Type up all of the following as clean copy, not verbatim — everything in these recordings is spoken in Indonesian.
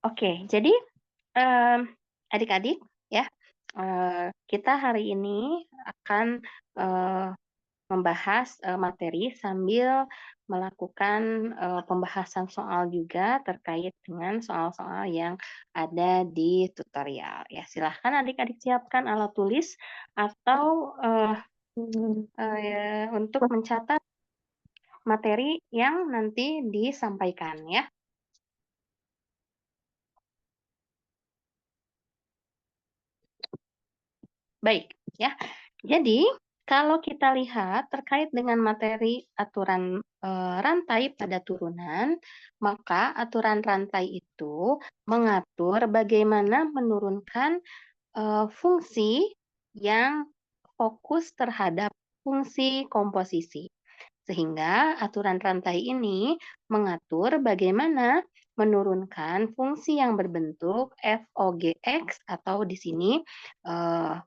Oke, jadi adik-adik ya, kita hari ini akan membahas materi sambil melakukan pembahasan soal juga terkait dengan soal-soal yang ada di tutorial. Ya, silahkan adik-adik siapkan alat tulis atau untuk mencatat materi yang nanti disampaikan ya. Baik, ya. Jadi, kalau kita lihat terkait dengan materi aturan rantai pada turunan, maka aturan rantai itu mengatur bagaimana menurunkan fungsi yang fokus terhadap fungsi komposisi. Sehingga aturan rantai ini mengatur bagaimana menurunkan fungsi yang berbentuk FOGX atau di sini eh,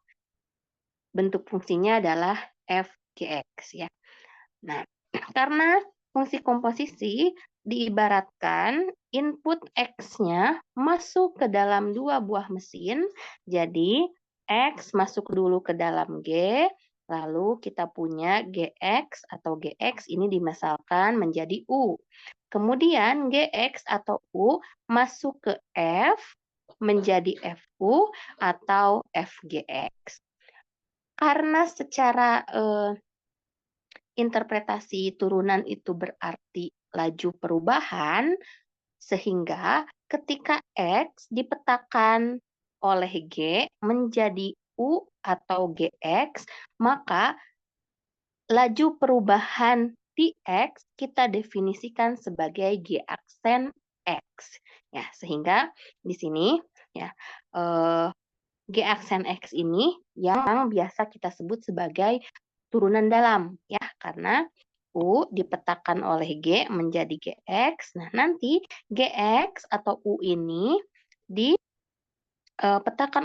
bentuk fungsinya adalah FGX ya. Nah, karena fungsi komposisi diibaratkan input X-nya masuk ke dalam dua buah mesin, jadi X masuk dulu ke dalam G, lalu kita punya GX atau GX ini dimisalkan menjadi U. Kemudian GX atau U masuk ke F menjadi FU atau FGX. Karena secara interpretasi turunan itu berarti laju perubahan, sehingga ketika X dipetakan oleh G menjadi U atau GX, maka laju perubahan di X kita definisikan sebagai G aksen X. Ya, sehingga di sini ya G aksen X ini yang biasa kita sebut sebagai turunan dalam ya, karena U dipetakan oleh G menjadi GX. Nah, nanti GX atau U ini dipetakan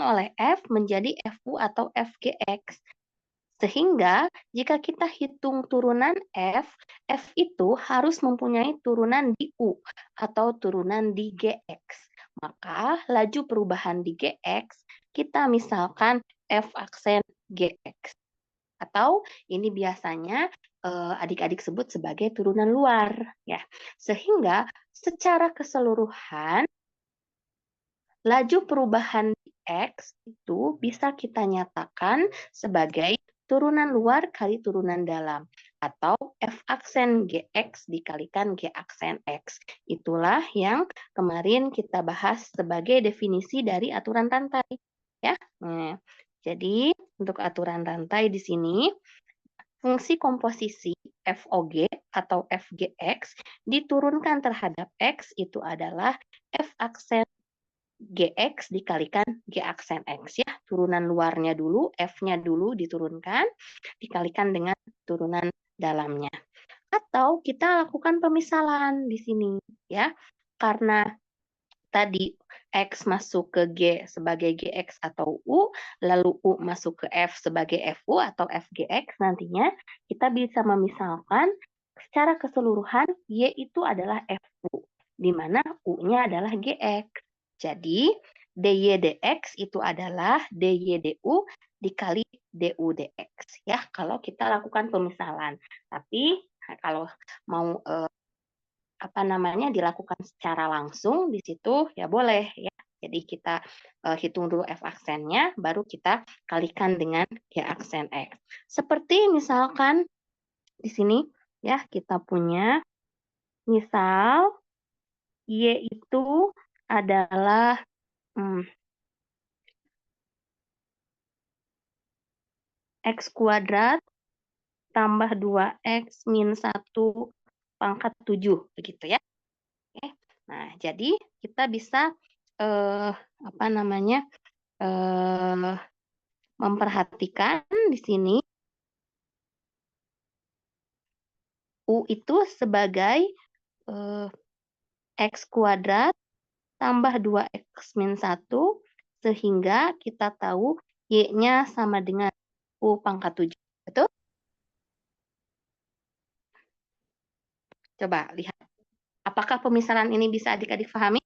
oleh F menjadi FU atau FGX. Sehingga jika kita hitung turunan F, F itu harus mempunyai turunan di U atau turunan di GX. Maka laju perubahan di GX kita misalkan F aksen GX. Atau ini biasanya adik-adik sebut sebagai turunan luar ya. Sehingga secara keseluruhan laju perubahan X itu bisa kita nyatakan sebagai turunan luar kali turunan dalam atau F aksen GX dikalikan G aksen X. Itulah yang kemarin kita bahas sebagai definisi dari aturan rantai ya. Nah, jadi untuk aturan rantai di sini fungsi komposisi FOG atau FGX diturunkan terhadap X itu adalah F aksen GX dikalikan G aksen X ya. Turunan luarnya dulu, F-nya dulu diturunkan, dikalikan dengan turunan dalamnya. Atau kita lakukan pemisalan di sini ya. Karena tadi X masuk ke G sebagai GX atau U, lalu U masuk ke F sebagai FU atau FGX, nantinya kita bisa memisalkan secara keseluruhan Y itu adalah FU, di mana U-nya adalah GX. Jadi, DY DX itu adalah DY DU dikali DU DX ya, kalau kita lakukan pemisalan. Tapi kalau mau dilakukan secara langsung di situ ya boleh ya. Jadi kita hitung dulu F aksennya, baru kita kalikan dengan G aksen X. Seperti misalkan di sini ya kita punya misal Y itu adalah X kuadrat tambah 2X min 1 pangkat 7 begitu ya. Oke. Nah, jadi kita bisa eh, memperhatikan di sini U itu sebagai X kuadrat tambah 2X min 1, sehingga kita tahu Y-nya sama dengan U pangkat 7. Betul? Coba lihat. Apakah pemisalan ini bisa adik-adik pahami?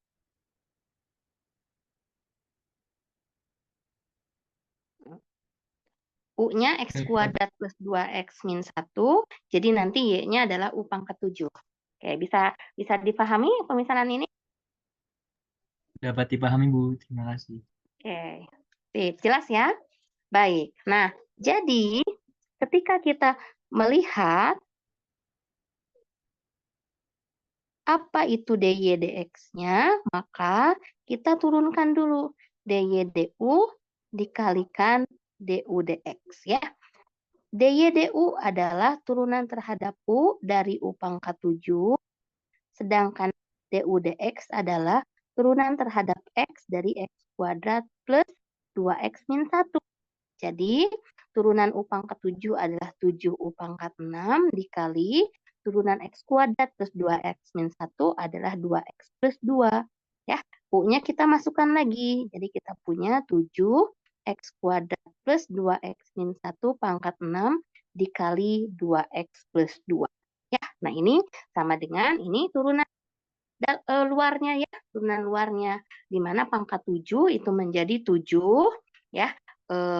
U-nya X kuadrat plus 2X min 1, jadi nanti Y-nya adalah U pangkat 7. Oke, bisa dipahami pemisalan ini? Dapat dipahami, Bu. Terima kasih. Oke, sip, jelas ya? Baik, nah jadi ketika kita melihat apa itu DY DX-nya, maka kita turunkan dulu DY DU dikalikan DU DX ya. DY DU adalah turunan terhadap U dari U pangkat 7, sedangkan DU DX adalah turunan terhadap X dari X kuadrat plus 2X min 1. Jadi, turunan U pangkat 7 adalah 7U pangkat 6 dikali turunan X kuadrat plus 2X min 1 adalah 2X plus 2. Ya, U-nya kita masukkan lagi. Jadi, kita punya 7X kuadrat plus 2X min 1 pangkat 6 dikali 2X plus 2. Ya, nah ini sama dengan ini turunan luarnya ya, turunan luarnya. Di mana pangkat 7 itu menjadi 7 ya,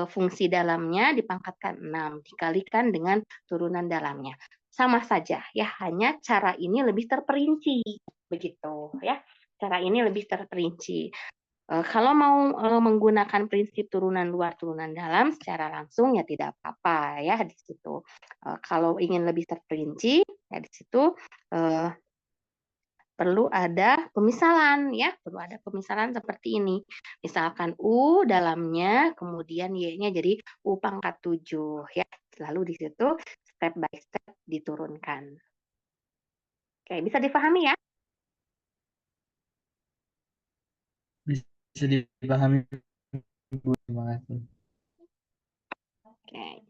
fungsi dalamnya dipangkatkan 6 dikalikan dengan turunan dalamnya. Sama saja ya, hanya cara ini lebih terperinci begitu ya. Cara ini lebih terperinci. Kalau mau menggunakan prinsip turunan luar turunan dalam secara langsung ya tidak apa-apa ya di situ. Kalau ingin lebih terperinci ya di situ perlu ada pemisalan ya, perlu ada pemisalan seperti ini. Misalkan U dalamnya, kemudian Y-nya jadi U pangkat 7 ya. Lalu di situ step by step diturunkan. Oke, bisa dipahami ya? Bisa dipahami, Bu. Terima kasih. Oke.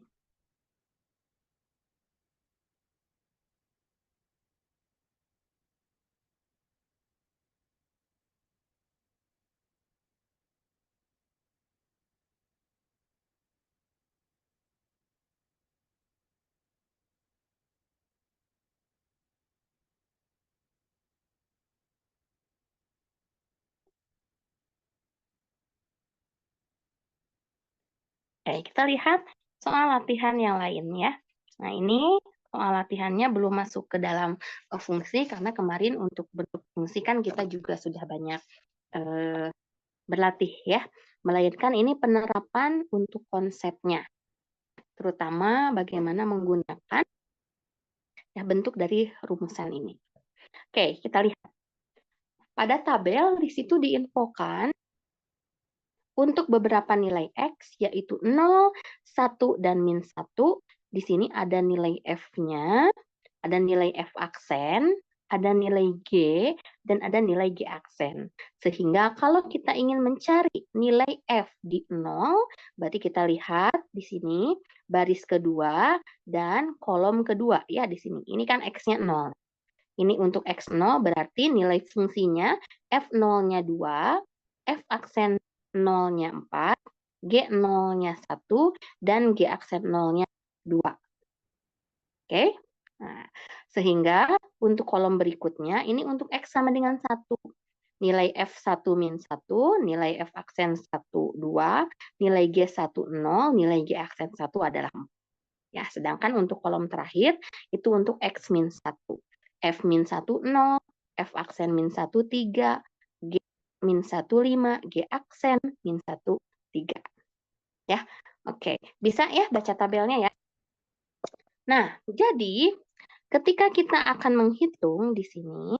Oke, kita lihat soal latihan yang lain ya. Nah, ini soal latihannya belum masuk ke dalam fungsi karena kemarin untuk bentuk fungsi kan kita juga sudah banyak berlatih ya. Melainkan ini penerapan untuk konsepnya, terutama bagaimana menggunakan ya bentuk dari rumusan ini. Oke, kita lihat. Pada tabel di situ diinfokan untuk beberapa nilai X, yaitu 0, 1, dan min 1, di sini ada nilai F-nya, ada nilai F aksen, ada nilai G, dan ada nilai G aksen. Sehingga kalau kita ingin mencari nilai F di 0, berarti kita lihat di sini baris kedua dan kolom kedua. Ya, di sini. Ini kan X-nya 0. Ini untuk X0 berarti nilai fungsinya F0-nya 2, F aksen 0-nya 4, G0-nya 1, dan G aksen 0-nya 2. Oke? Nah, sehingga untuk kolom berikutnya, ini untuk X sama dengan 1. Nilai F1 min 1, nilai F aksen 1, 2, nilai G1, 0, nilai G aksen 1 adalah 4. Ya, sedangkan untuk kolom terakhir, itu untuk X min 1. F min 1, 0, F aksen min 1, 3, G min 1, 5, G aksen min 1, 3. Ya, oke. Bisa ya baca tabelnya ya. Nah, jadi ketika kita akan menghitung di sini,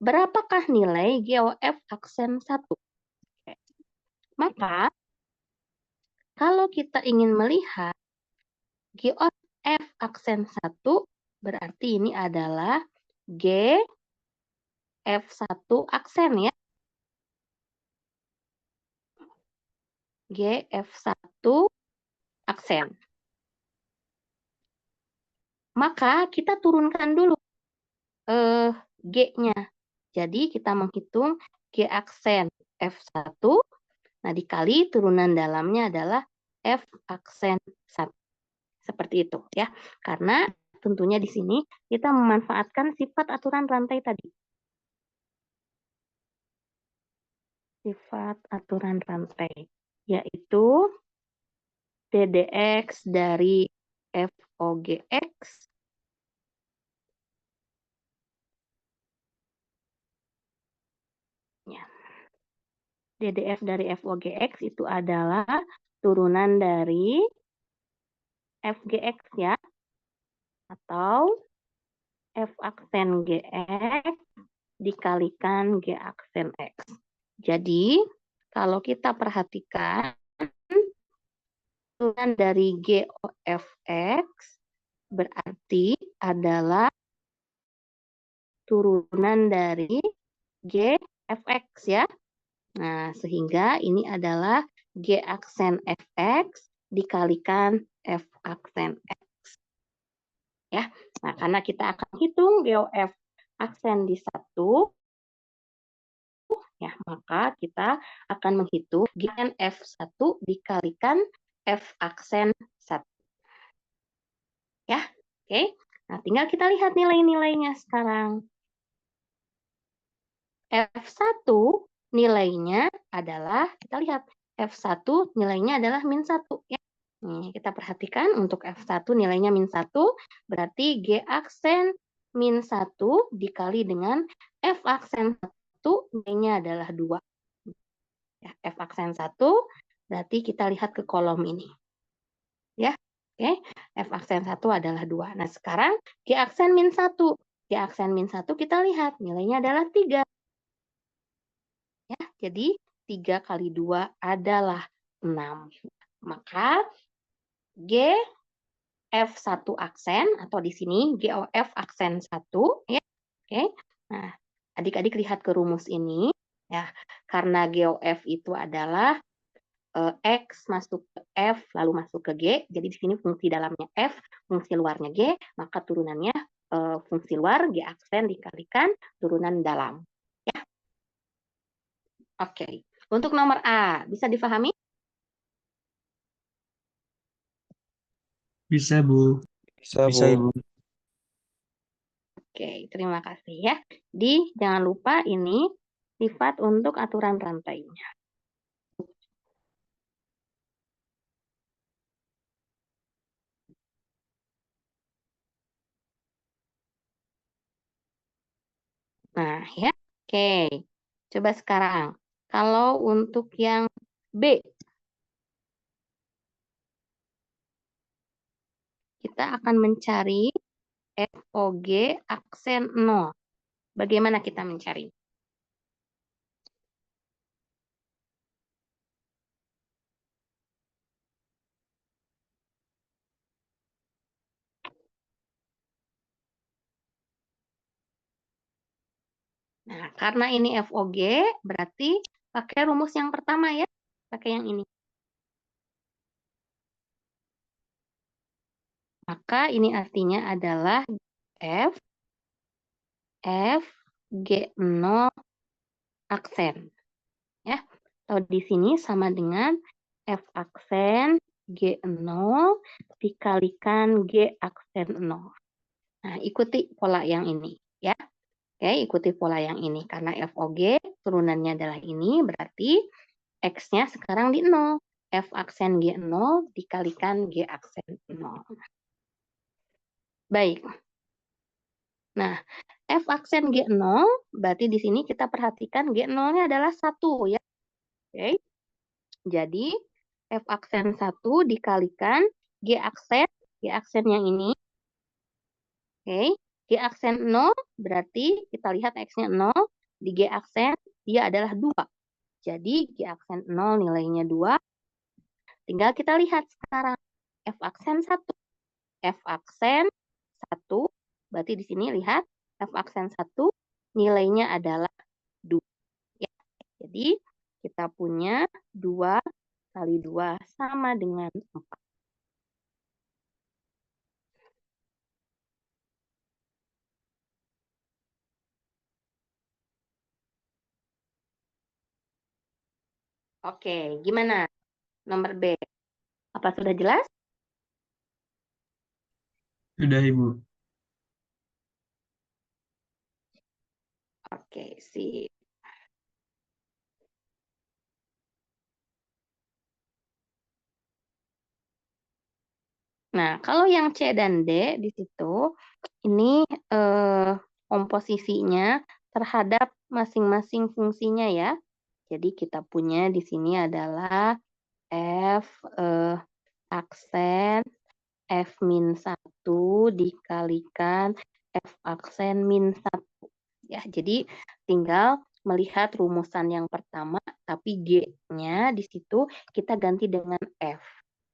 berapakah nilai GOF aksen 1? Maka, kalau kita ingin melihat GOF aksen 1, berarti ini adalah G F1 aksen ya. G F1 aksen. Maka kita turunkan dulu G-nya. Jadi kita menghitung G aksen F1, nah dikali turunan dalamnya adalah F aksen 1. Seperti itu ya. Karena tentunya di sini kita memanfaatkan sifat aturan rantai tadi. Sifat aturan rantai, yaitu DDX dari FOGX ya. DDF dari FOGX itu adalah turunan dari FGX ya, atau F aksen GX dikalikan G aksen X. Jadi, kalau kita perhatikan, turunan dari GOFX berarti adalah turunan dari GFX ya. Nah, sehingga ini adalah G aksen FX dikalikan F aksen X. Ya, nah karena kita akan hitung GOF aksen di 1, ya, maka kita akan menghitung GN F1 dikalikan F aksen 1. Ya, oke. Nah, tinggal kita lihat nilai-nilainya sekarang. F1 nilainya adalah, kita lihat, F1 nilainya adalah -1. Ya. Nih, kita perhatikan untuk F1 nilainya -1, berarti G aksen -1 dikali dengan F aksen 1 nilainya adalah 2. Ya, F aksen 1, berarti kita lihat ke kolom ini. Ya, oke. F aksen 1 adalah 2. Nah, sekarang G aksen -1. G aksen -1 kita lihat nilainya adalah 3. Ya, jadi 3 kali 2 adalah 6. Maka G F1 aksen atau di sini GOF aksen 1 ya. Oke. Nah, adik-adik lihat ke rumus ini ya. Karena GOF itu adalah X masuk ke F lalu masuk ke G. Jadi di sini fungsi dalamnya F, fungsi luarnya G, maka turunannya fungsi luar G aksen dikalikan turunan dalam. Ya. Oke. Untuk nomor A, bisa difahami? Bisa, Bu. Bisa, Bisa, Bu. Ibu. Oke, terima kasih ya. Jangan lupa ini sifat untuk aturan rantainya. Nah, ya. Oke. Coba sekarang. Kalau untuk yang B, kita akan mencari FOG aksen 0. Bagaimana kita mencari? Nah, karena ini FOG, berarti pakai rumus yang pertama ya. Pakai yang ini. Maka ini artinya adalah F, F, G0 aksen. Ya, atau di sini sama dengan F aksen G0 dikalikan G aksen 0. Nah, ikuti pola yang ini ya. Oke, ikuti pola yang ini karena FOG turunannya adalah ini, berarti X-nya sekarang di 0. F aksen G0 dikalikan G aksen 0. Baik. Nah, F aksen G0 berarti di sini kita perhatikan G0-nya adalah 1 ya. Oke. Jadi F aksen 1 dikalikan G aksen yang ini. Oke. G aksen 0 berarti kita lihat X-nya 0, di G aksen dia adalah 2. Jadi G aksen 0 nilainya 2. Tinggal kita lihat sekarang F aksen 1. F aksen 1 berarti di sini lihat F aksen 1 nilainya adalah 2. Ya. Jadi kita punya 2 kali 2 sama dengan 4. Oke, gimana? Nomor B. Apa sudah jelas? Sudah, Ibu. Oke, sip. Nah, kalau yang C dan D di situ, ini komposisinya terhadap masing-masing fungsinya ya. Jadi kita punya di sini adalah F aksen F min 1 dikalikan F aksen min 1. Ya, jadi tinggal melihat rumusan yang pertama, tapi G-nya di situ kita ganti dengan F.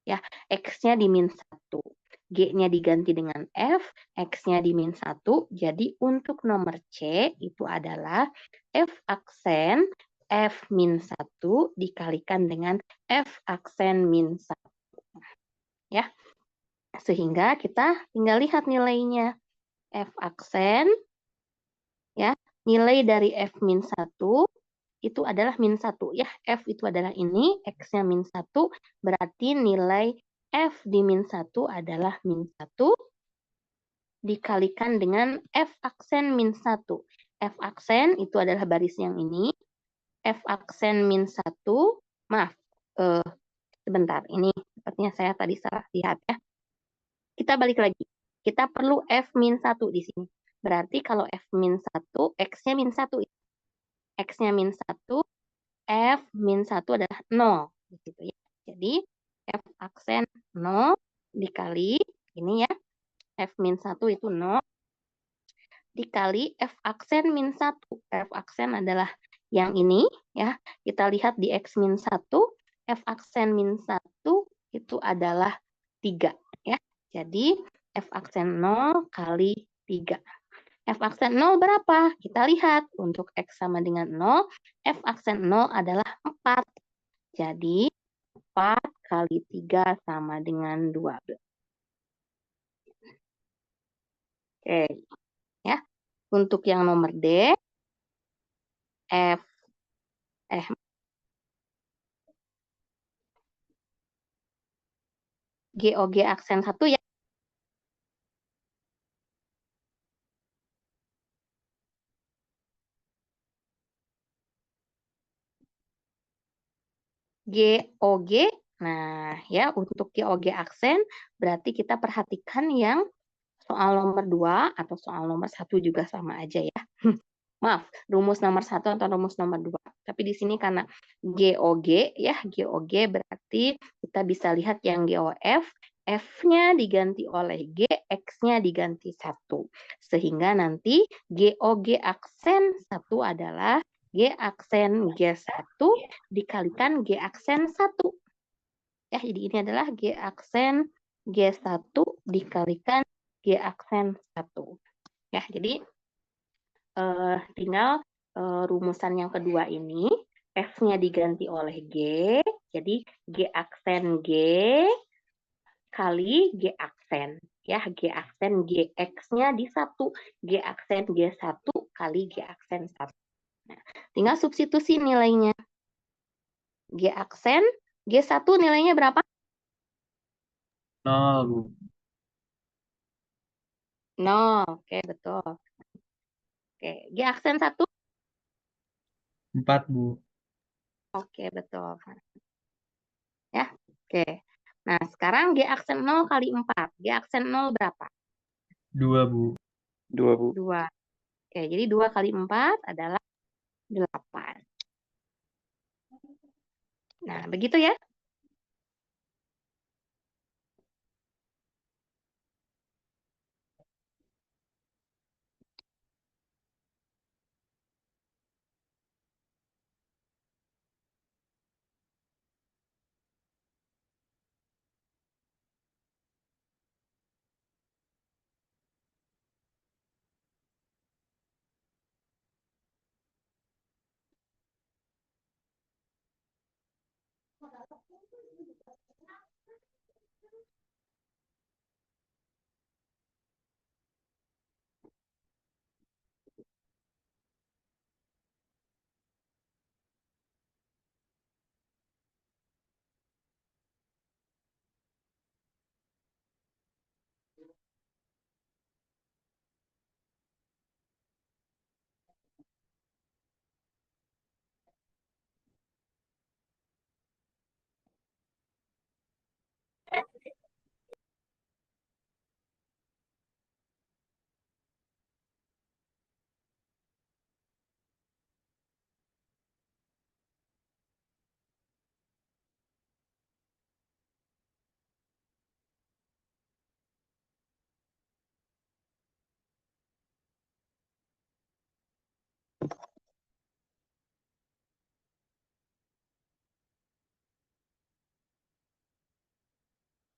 Ya, X-nya di min 1. G-nya diganti dengan F, X-nya di min 1. Jadi untuk nomor C itu adalah F aksen F min 1 dikalikan dengan F aksen min 1. Ya, sehingga kita tinggal lihat nilainya. F aksen, ya, nilai dari F min 1 itu adalah min 1. Ya, F itu adalah ini, X-nya min 1, berarti nilai F di min 1 adalah min 1 dikalikan dengan F aksen min 1. F aksen itu adalah baris yang ini, F aksen min 1, maaf, sebentar, ini sepertinya saya tadi salah lihat ya. Kita balik lagi. Kita perlu F min 1 di sini. Berarti kalau F min 1, X-nya min 1. X-nya min 1, F min 1 adalah 0. Gitu ya. Jadi F aksen 0 dikali, ini ya, F min 1 itu 0, dikali F aksen min 1. F aksen adalah yang ini, ya. Kita lihat di X min 1, F aksen min 1 itu adalah 3. Ya. Jadi F aksen 0 kali 3. F aksen 0 berapa? Kita lihat. Untuk X sama dengan 0, F aksen 0 adalah 4. Jadi 4 kali 3 sama dengan 12. Oke. Ya. Untuk yang nomor D, F eh GOG aksen 1 ya. GOG. Nah, ya untuk GOG aksen berarti kita perhatikan yang soal nomor 2 atau soal nomor 1 juga sama aja ya. Maaf, rumus nomor 1 atau rumus nomor 2. Tapi di sini karena GOG ya, GOG berarti kita bisa lihat yang GOF, F-nya diganti oleh G, X-nya diganti 1. Sehingga nanti GOG aksen 1 adalah G aksen G1 dikalikan G aksen 1. Ya, jadi ini adalah G aksen G1 dikalikan G aksen 1. Ya, jadi tinggal rumusan yang kedua ini, F-nya diganti oleh G, jadi G aksen G kali G aksen. Ya, G aksen GX-nya di 1. G aksen G1 kali G aksen 1. Nah, tinggal substitusi nilainya. G aksen G1 nilainya berapa? 0, Bu. 0. Oke, betul. Oke, G aksen 1? 4, Bu. Oke, betul. Ya, oke. Nah, sekarang G aksen 0 kali 4. G aksen 0 berapa? 2, Bu. 2, Bu. 2. Oke, jadi 2 kali 4 adalah 8. Nah, begitu ya.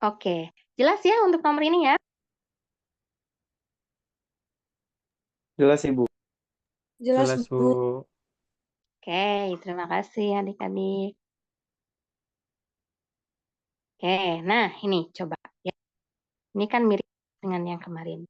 Oke, jelas ya untuk nomor ini ya? Jelas, Ibu. Jelas, Jelas, Bu. Bu. Oke, terima kasih adik-adik. Oke, nah ini coba ya. Ini kan mirip dengan yang kemarin.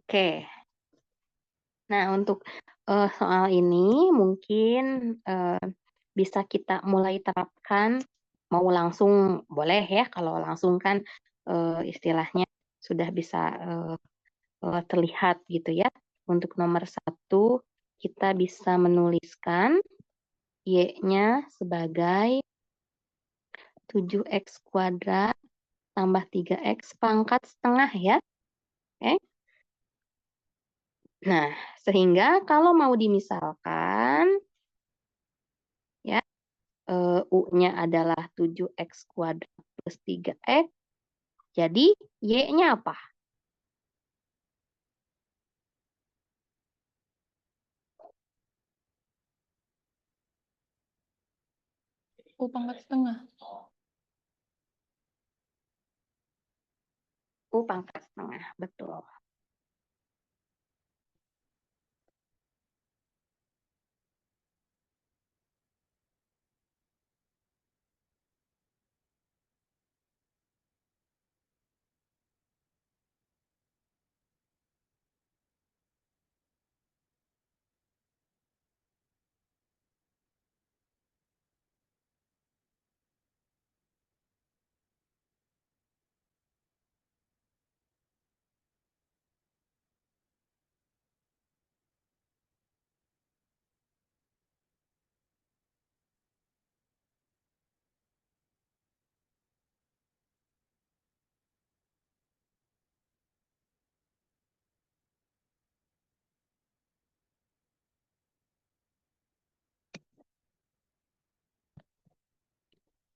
Oke, nah untuk soal ini mungkin bisa kita mulai terapkan, mau langsung boleh ya, kalau langsung kan istilahnya sudah bisa terlihat gitu ya. Untuk nomor 1, kita bisa menuliskan Y-nya sebagai 7x kuadrat tambah 3x pangkat setengah ya. Oke. Nah, sehingga kalau mau dimisalkan, ya, U-nya adalah 7x kuadrat plus 3x, jadi Y-nya apa? U pangkat setengah. U pangkat setengah, betul.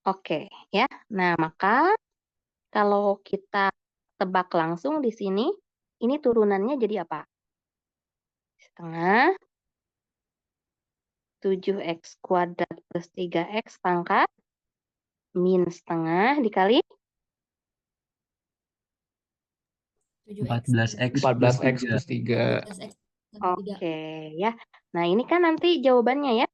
Oke, ya. Nah, maka kalau kita tebak langsung di sini, ini turunannya jadi apa? Setengah 7x kuadrat plus 3x pangkat min setengah dikali 7x 14x plus 14x 3. plus 3. 14x tambah 3. Oke, ya. Nah, ini kan nanti jawabannya ya.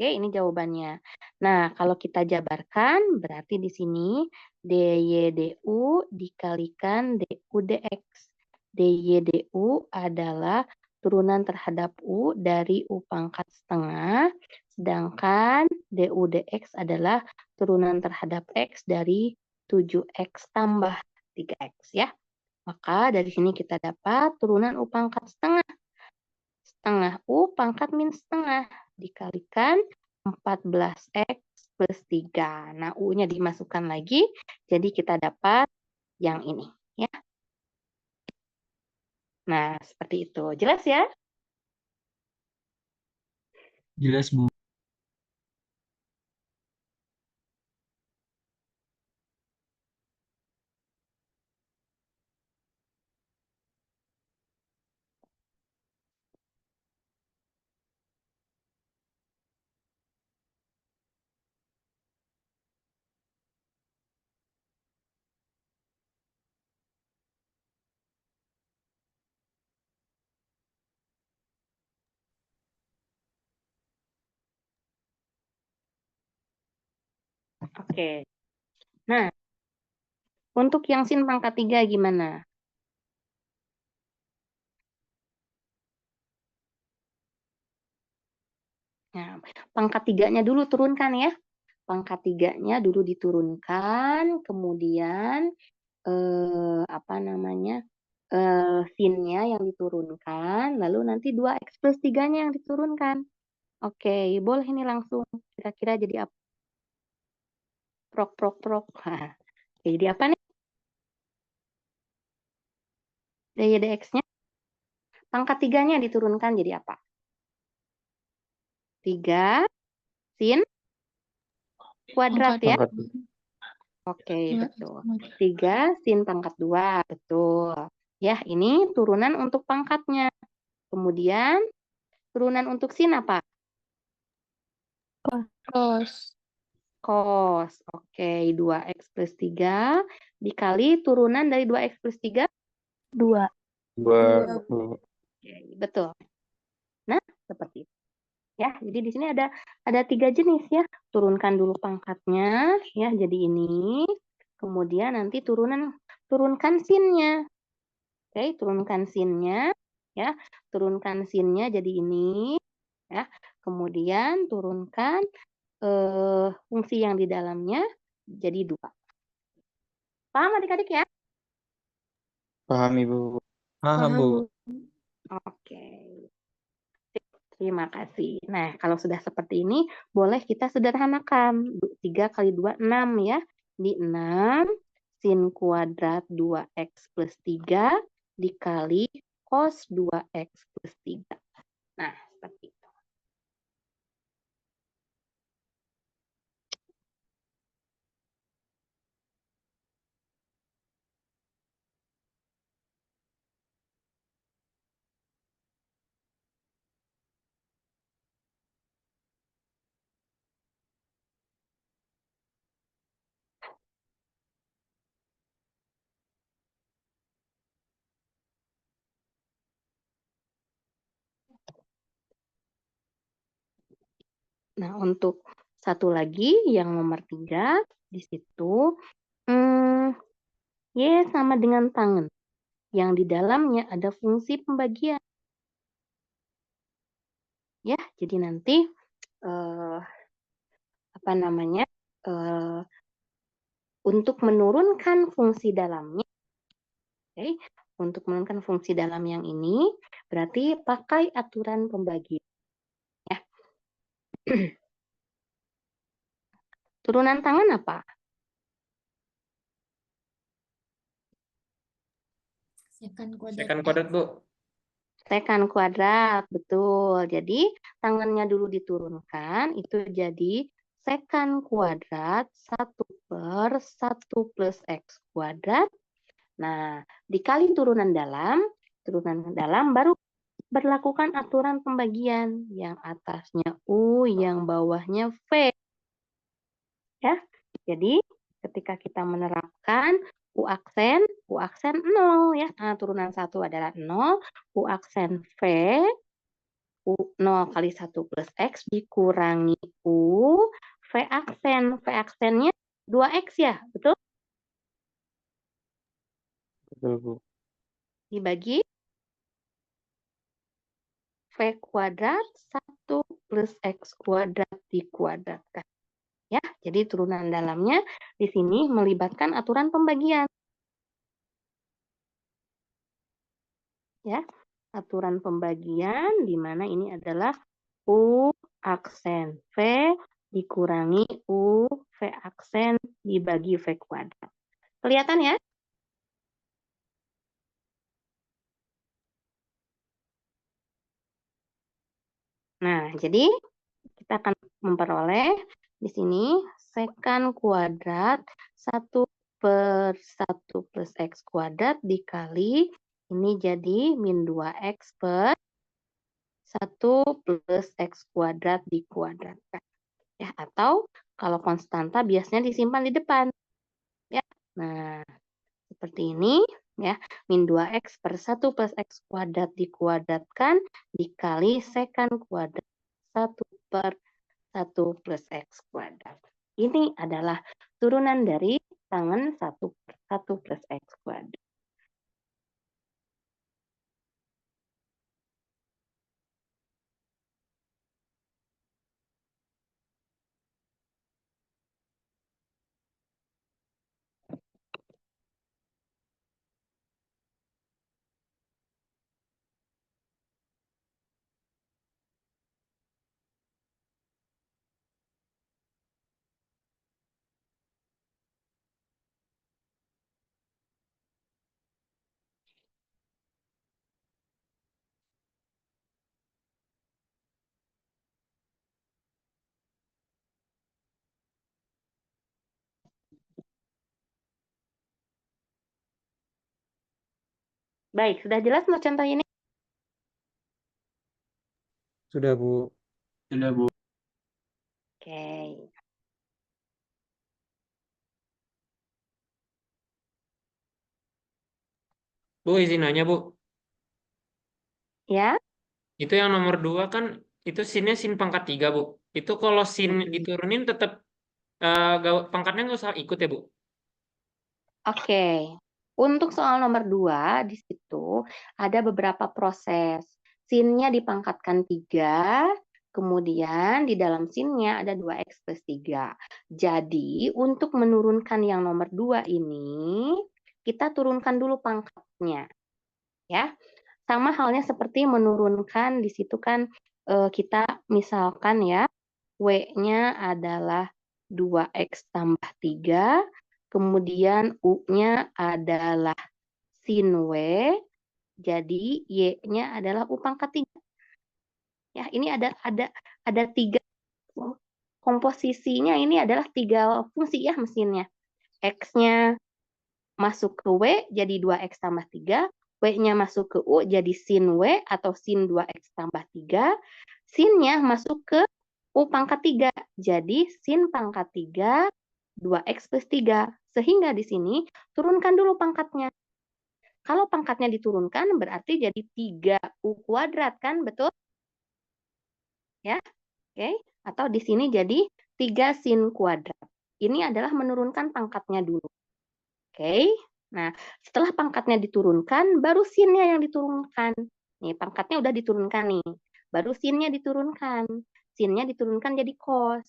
Oke, ini jawabannya. Nah, kalau kita jabarkan, berarti di sini DY/DU dikalikan DU dx. DY/DU adalah turunan terhadap U dari U pangkat setengah, sedangkan DU dx adalah turunan terhadap X dari 7X tambah 3X ya. Maka dari sini kita dapat turunan U pangkat setengah. Setengah U pangkat min setengah dikalikan 14X plus 3. Nah, U-nya dimasukkan lagi, jadi kita dapat yang ini. Ya. Nah, seperti itu. Jelas ya? Jelas, Bu. Oke. Nah, untuk yang sin pangkat 3 gimana? Nah, pangkat 3-nya dulu turunkan ya. Pangkat 3-nya dulu diturunkan, kemudian apa namanya, sin-nya yang diturunkan, lalu nanti 2x plus 3-nya yang diturunkan. Oke, boleh ini langsung. Kira-kira jadi apa? Prok, prok, prok. Nah, jadi apa nih? Daya dx-nya, pangkat 3-nya diturunkan jadi apa? 3 sin kuadrat ya. Pangkat Oke, betul. 3 sin pangkat 2, betul. Ya, ini turunan untuk pangkatnya. Kemudian, turunan untuk sin apa? Cos. Cos. Oke, 2x plus 3 dikali turunan dari 2x plus 3, 2. 2. Oke, betul. Nah, seperti itu. Ya, jadi di sini ada 3 jenis ya. Turunkan dulu pangkatnya ya, jadi ini. Kemudian nanti turunkan sinnya. Oke, turunkan sinnya ya. Turunkan sinnya jadi ini ya. Kemudian turunkan fungsi yang di dalamnya jadi 2. Paham adik-adik ya? Paham, Ibu. Paham, Bu. Oke. Terima kasih. Nah, kalau sudah seperti ini, boleh kita sederhanakan. 3 kali 2, 6 ya. Di 6, sin kuadrat 2x plus 3 dikali cos 2x plus 3. Nah, seperti itu. Nah, untuk satu lagi yang nomor 3, di situ Y sama dengan tangen. Yang di dalamnya ada fungsi pembagian. Ya, jadi nanti apa namanya? Untuk menurunkan fungsi dalamnya, oke, untuk menurunkan fungsi dalam yang ini, berarti pakai aturan pembagian. Ya. Turunan tangan apa? Sekan kuadrat. Sekan kuadrat, Bu. Sekan kuadrat, betul. Jadi tangannya dulu diturunkan, itu jadi sekan kuadrat 1 per 1 plus x kuadrat. Nah, dikali turunan dalam baru berlakukan aturan pembagian. Yang atasnya U, yang bawahnya V. Ya, jadi ketika kita menerapkan U aksen 0 ya. Nah, turunan 1 adalah 0, U aksen V, U 0 kali 1 plus X dikurangi U, V aksen. V aksennya 2X ya, betul? Betul, Bu. Dibagi V kuadrat 1 plus X kuadrat dikuadratkan. Ya, jadi turunan dalamnya di sini melibatkan aturan pembagian. Ya, aturan pembagian di mana ini adalah U aksen V dikurangi U V aksen dibagi V kuadrat. Kelihatan ya? Nah, jadi kita akan memperoleh di sini sekan kuadrat 1 per 1 plus X kuadrat dikali ini jadi min 2X per 1 plus X kuadrat dikuadratkan. Ya, atau kalau konstanta biasanya disimpan di depan. Ya. Nah, seperti ini ya. Min 2X per 1 plus X kuadrat dikuadratkan dikali sekan kuadrat 1 per 1 plus X kuadrat. Ini adalah turunan dari tangen 1 per 1 plus X kuadrat. Baik, sudah jelas untuk contoh ini? Sudah, Bu. Sudah, Bu. Oke. Bu, izin nanya, Bu. Ya. Itu yang nomor 2 kan, itu sinnya sin pangkat 3, Bu. Itu kalau sin diturunin tetap pangkatnya nggak usah ikut ya, Bu? Oke. Untuk soal nomor 2, di situ ada beberapa proses. Sinnya dipangkatkan 3, kemudian di dalam sinnya ada 2x plus 3. Jadi, untuk menurunkan yang nomor 2 ini, kita turunkan dulu pangkatnya. Ya. Sama halnya seperti menurunkan di situ kan kita misalkan ya, W-nya adalah 2x tambah 3, kemudian U-nya adalah sin W, jadi Y-nya adalah U pangkat 3. Ya, ini ada 3 komposisinya, ini adalah 3 fungsi ya mesinnya. X-nya masuk ke W jadi 2x tambah 3, W-nya masuk ke U jadi sin W atau sin 2x tambah 3, sin-nya masuk ke U pangkat 3, jadi sin pangkat 3 2x plus 3. Sehingga di sini turunkan dulu pangkatnya. Kalau pangkatnya diturunkan berarti jadi 3U kuadrat kan, betul? Ya, oke. Atau di sini jadi 3 sin kuadrat. Ini adalah menurunkan pangkatnya dulu. Oke. Nah, setelah pangkatnya diturunkan, baru sinnya yang diturunkan. Nih, pangkatnya udah diturunkan nih. Baru sinnya diturunkan. Sinnya diturunkan jadi cos.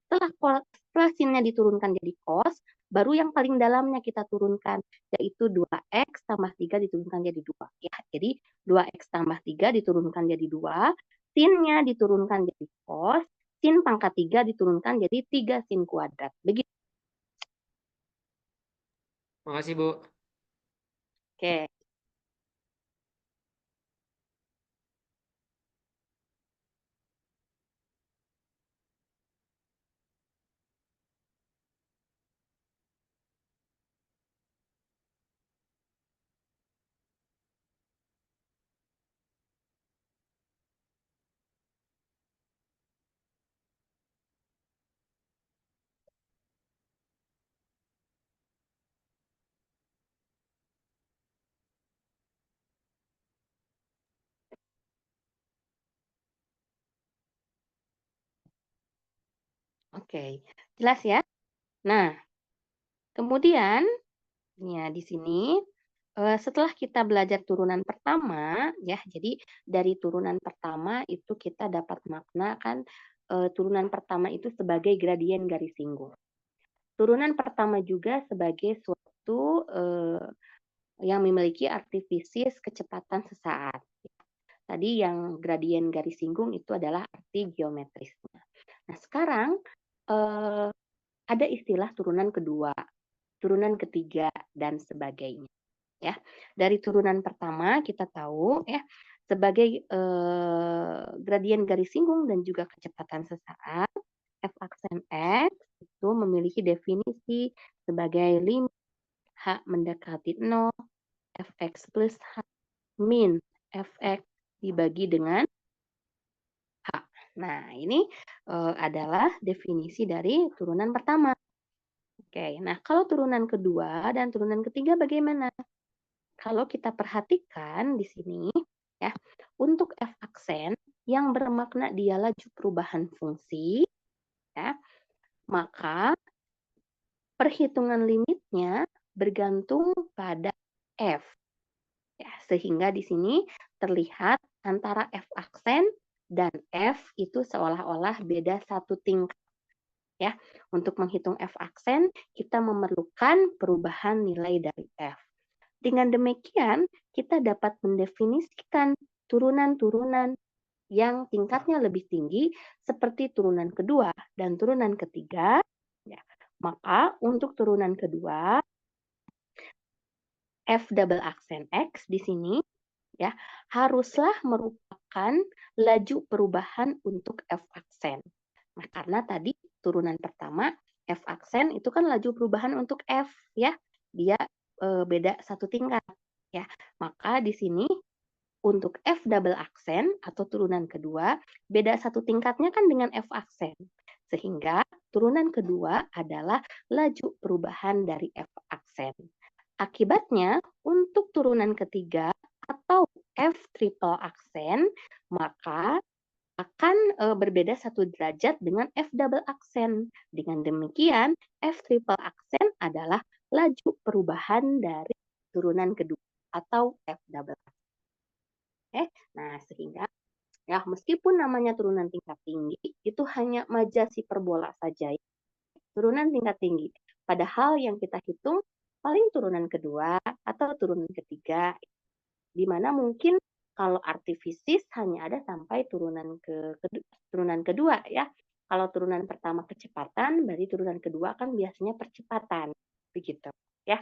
Setelah sinnya diturunkan jadi cos, baru yang paling dalamnya kita turunkan, yaitu 2x tambah 3 diturunkan jadi 2. Ya, jadi 2x tambah 3 diturunkan jadi 2, sinnya diturunkan jadi cos, sin pangkat 3 diturunkan jadi 3 sin kuadrat. Begitu. Makasih, Bu. Oke. Oke, jelas ya? Nah, kemudian ya di sini setelah kita belajar turunan pertama ya, jadi dari turunan pertama itu kita dapat makna kan turunan pertama itu sebagai gradien garis singgung. Turunan pertama juga sebagai suatu yang memiliki arti fisis kecepatan sesaat. Tadi yang gradien garis singgung itu adalah arti geometrisnya. Nah, sekarang ada istilah turunan kedua, turunan ketiga, dan sebagainya. Ya, dari turunan pertama kita tahu ya sebagai gradien garis singgung dan juga kecepatan sesaat, f aksen x itu memiliki definisi sebagai limit h mendekati 0 fx plus h min fx dibagi dengan h. Nah, ini adalah definisi dari turunan pertama. Oke, nah kalau turunan kedua dan turunan ketiga bagaimana? Kalau kita perhatikan di sini, ya, untuk f aksen yang bermakna dia laju perubahan fungsi, ya, maka perhitungan limitnya bergantung pada f. Ya, sehingga di sini terlihat antara f aksen dan f itu seolah-olah beda satu tingkat. Ya, untuk menghitung f aksen kita memerlukan perubahan nilai dari f. Dengan demikian kita dapat mendefinisikan turunan-turunan yang tingkatnya lebih tinggi seperti turunan kedua dan turunan ketiga. Ya, maka untuk turunan kedua f double aksen x di sini ya haruslah merupakan laju perubahan untuk f aksen. Nah, karena tadi turunan pertama f aksen itu kan laju perubahan untuk f ya. Dia beda satu tingkat. Ya, maka di sini untuk F double aksen atau turunan kedua, beda satu tingkatnya kan dengan F aksen. Sehingga turunan kedua adalah laju perubahan dari F aksen. Akibatnya, untuk turunan ketiga atau F triple aksen, maka akan berbeda satu derajat dengan F double aksen. Dengan demikian, F triple aksen adalah laju perubahan dari turunan kedua atau F double aksen. Nah, sehingga ya meskipun namanya turunan tingkat tinggi, itu hanya majas hiperbola saja, ya. Turunan tingkat tinggi. Padahal yang kita hitung paling turunan kedua atau turunan ketiga, di mana mungkin kalau artifisis hanya ada sampai turunan kedua ya. Kalau turunan pertama kecepatan, berarti turunan kedua kan biasanya percepatan, begitu ya.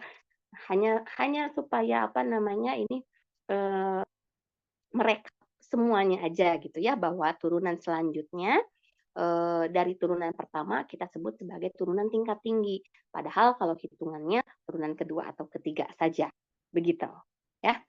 Hanya supaya apa namanya ini mereka semuanya aja gitu ya, bahwa turunan selanjutnya dari turunan pertama kita sebut sebagai turunan tingkat tinggi. Padahal kalau hitungannya turunan kedua atau ketiga saja. Begitu. Ya.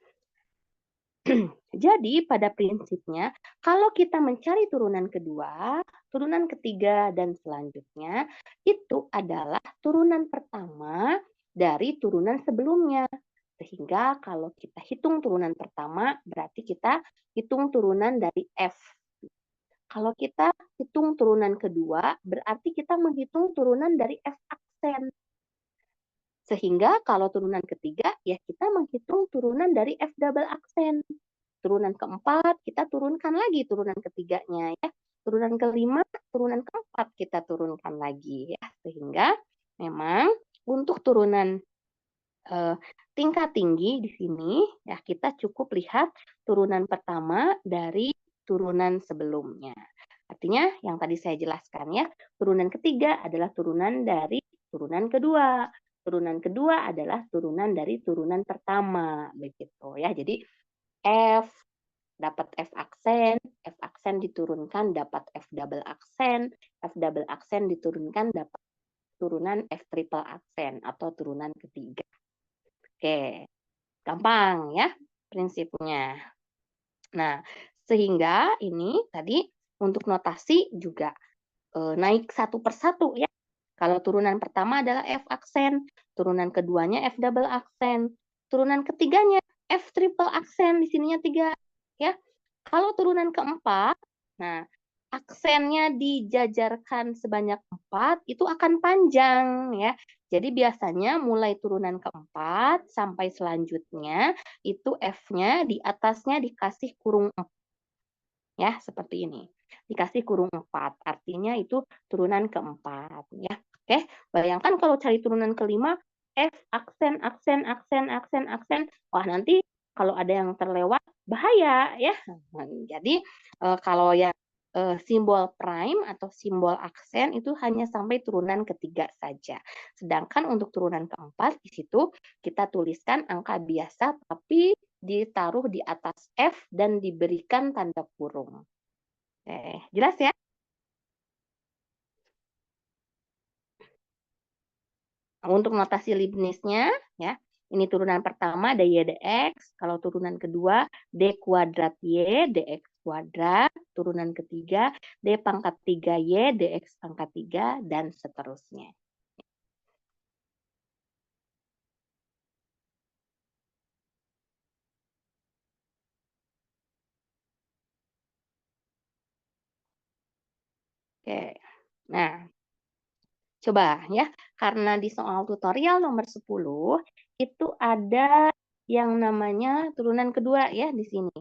Jadi pada prinsipnya kalau kita mencari turunan kedua, turunan ketiga dan selanjutnya itu adalah turunan pertama dari turunan sebelumnya. Sehingga kalau kita hitung turunan pertama berarti kita hitung turunan dari F. Kalau kita hitung turunan kedua, berarti kita menghitung turunan dari F aksen. Sehingga kalau turunan ketiga, ya kita menghitung turunan dari F double aksen. Turunan keempat, kita turunkan lagi turunan ketiganya. Ya. Turunan kelima, turunan keempat kita turunkan lagi. Ya. Sehingga memang untuk turunan tingkat tinggi di sini, ya kita cukup lihat turunan pertama dari turunan sebelumnya. Artinya yang tadi saya jelaskan ya, turunan ketiga adalah turunan dari turunan kedua. Turunan kedua adalah turunan dari turunan pertama, begitu ya. Jadi F dapat F aksen diturunkan dapat F double aksen diturunkan dapat turunan F triple aksen atau turunan ketiga. Oke, gampang ya prinsipnya. Nah, sehingga ini tadi untuk notasi juga naik satu persatu ya. Kalau turunan pertama adalah F aksen, turunan keduanya F double aksen, turunan ketiganya F triple aksen, di sininya 3 ya. Kalau turunan keempat, nah aksennya dijajarkan sebanyak 4 itu akan panjang ya. Jadi biasanya mulai turunan keempat sampai selanjutnya itu F-nya di atasnya dikasih kurung 4 ya, seperti ini. Dikasih kurung 4, artinya itu turunan keempat ya. Oke, bayangkan kalau cari turunan kelima F aksen. Wah, nanti kalau ada yang terlewat bahaya ya. Jadi kalau yang simbol prime atau simbol aksen itu hanya sampai turunan ketiga saja. Sedangkan untuk turunan keempat di situ kita tuliskan angka biasa tapi ditaruh di atas F dan diberikan tanda kurung. Jelas ya? Untuk notasi Leibniz-nya ya. Ini turunan pertama dy dx, kalau turunan kedua d kuadrat y dx kuadrat, turunan ketiga d pangkat 3y dx pangkat 3 dan seterusnya. Oke. Nah, coba ya, karena di soal tutorial nomor 10 itu ada yang namanya turunan kedua ya di sini.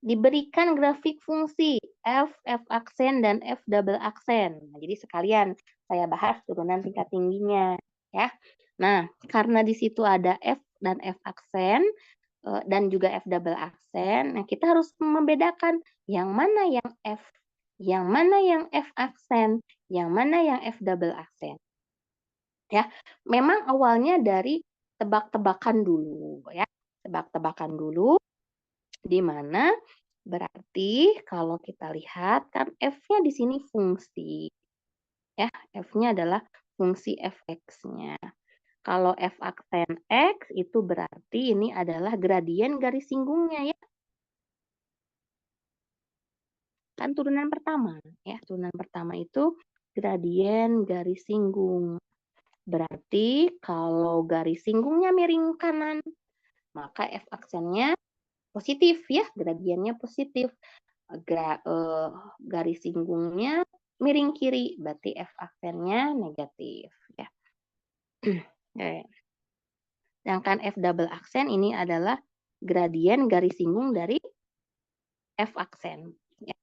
Diberikan grafik fungsi F aksen, dan F double aksen. Nah, jadi sekalian saya bahas turunan tingkat tingginya ya. Nah, karena di situ ada F dan F aksen dan juga F double aksen, nah kita harus membedakan yang mana yang F, yang mana yang F aksen, yang mana yang F double aksen. Ya, memang awalnya dari tebak-tebakan dulu ya. Tebak-tebakan dulu di mana berarti kalau kita lihat kan F-nya di sini fungsi. Ya, F-nya adalah fungsi fx-nya. Kalau F aksen X itu berarti ini adalah gradien garis singgungnya ya. Kan turunan pertama ya. Turunan pertama itu gradien garis singgung. Berarti kalau garis singgungnya miring kanan, maka F aksennya positif ya, gradiennya positif. Garis singgungnya miring kiri, berarti F aksennya negatif ya. Sedangkan F double aksen ini adalah gradien garis singgung dari F aksen. Ya.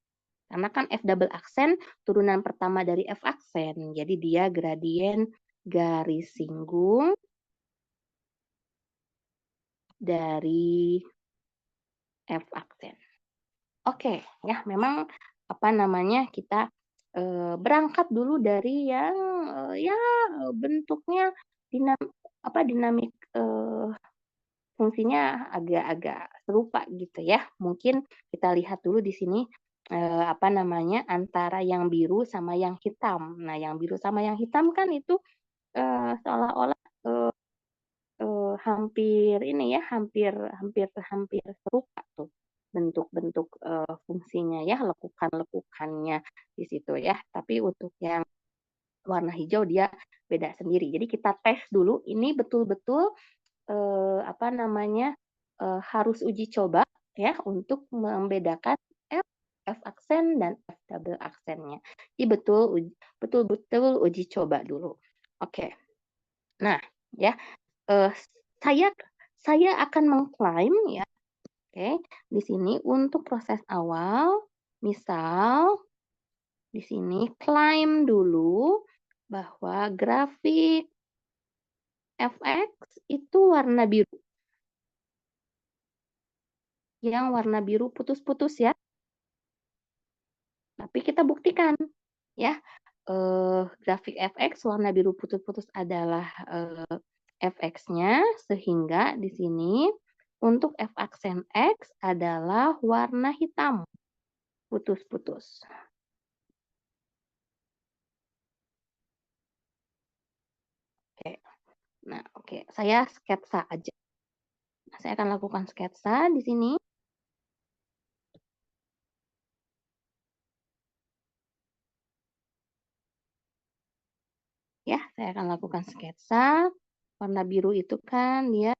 Karena kan F double aksen turunan pertama dari F aksen, jadi dia gradien garis singgung dari F aksen. Oke, ya memang apa namanya kita berangkat dulu dari yang bentuknya dinamik fungsinya agak-agak serupa gitu ya. Mungkin kita lihat dulu di sini apa namanya antara yang biru sama yang hitam. Nah, yang biru sama yang hitam kan itu seolah-olah hampir ini ya, hampir serupa tuh bentuk-bentuk fungsinya ya, lekukan-lekukannya di situ ya. Tapi untuk yang warna hijau dia beda sendiri. Jadi kita tes dulu ini betul-betul apa namanya harus uji coba ya untuk membedakan F aksen dan F double aksennya. Jadi betul-betul uji coba dulu. Oke. Nah, ya saya akan mengklaim ya. Oke, di sini untuk proses awal, misal di sini klaim dulu bahwa grafik fx itu warna biru. Yang warna biru putus-putus ya. Tapi kita buktikan ya. Grafik fx warna biru putus-putus adalah fx-nya, sehingga di sini untuk f aksen x adalah warna hitam putus-putus. Oke. Nah, oke, saya sketsa aja. Nah, saya akan lakukan sketsa di sini. Ya, saya akan lakukan sketsa. Warna biru itu kan dia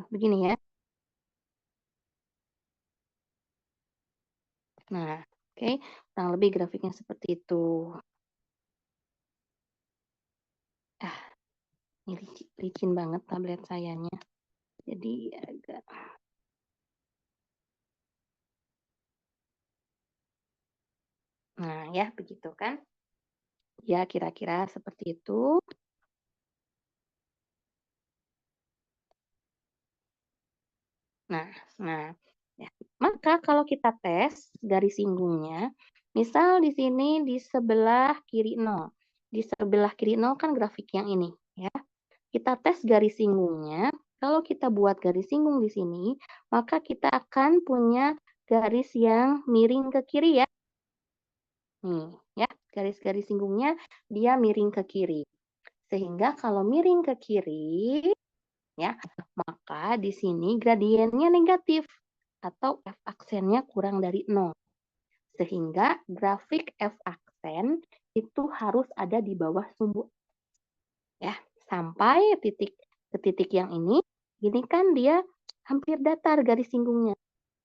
begini ya. Nah, oke, kurang lebih grafiknya seperti itu. Ini licin banget tablet sayanya. Jadi agak Nah, ya begitu kan. Ya, kira-kira seperti itu. Nah, ya. Maka kalau kita tes garis singgungnya, misal di sini di sebelah kiri 0. Di sebelah kiri 0 kan grafik yang ini, ya. Kita tes garis singgungnya. Kalau kita buat garis singgung di sini, maka kita akan punya garis yang miring ke kiri ya. Nih, ya, garis-garis singgungnya dia miring ke kiri. Sehingga kalau miring ke kiri, ya, maka di sini gradiennya negatif atau F aksennya kurang dari 0. Sehingga grafik F aksen itu harus ada di bawah sumbu. Ya, sampai ke titik yang ini kan dia hampir datar garis singgungnya.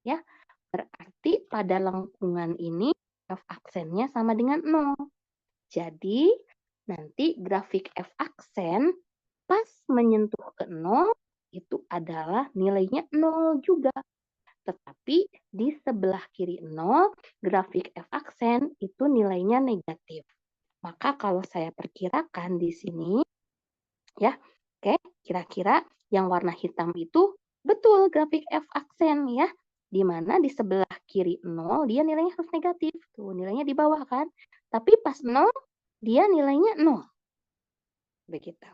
Ya, berarti pada lengkungan ini F aksennya sama dengan 0. Jadi, nanti grafik F aksen pas menyentuh ke 0 itu adalah nilainya 0 juga. Tetapi di sebelah kiri 0, grafik F aksen itu nilainya negatif. Maka kalau saya perkirakan di sini, ya, oke, kira-kira yang warna hitam itu betul grafik F aksen ya. Di mana di sebelah kiri 0 dia nilainya harus negatif. Tuh, nilainya di bawah kan. Tapi pas 0 dia nilainya 0. Begitu.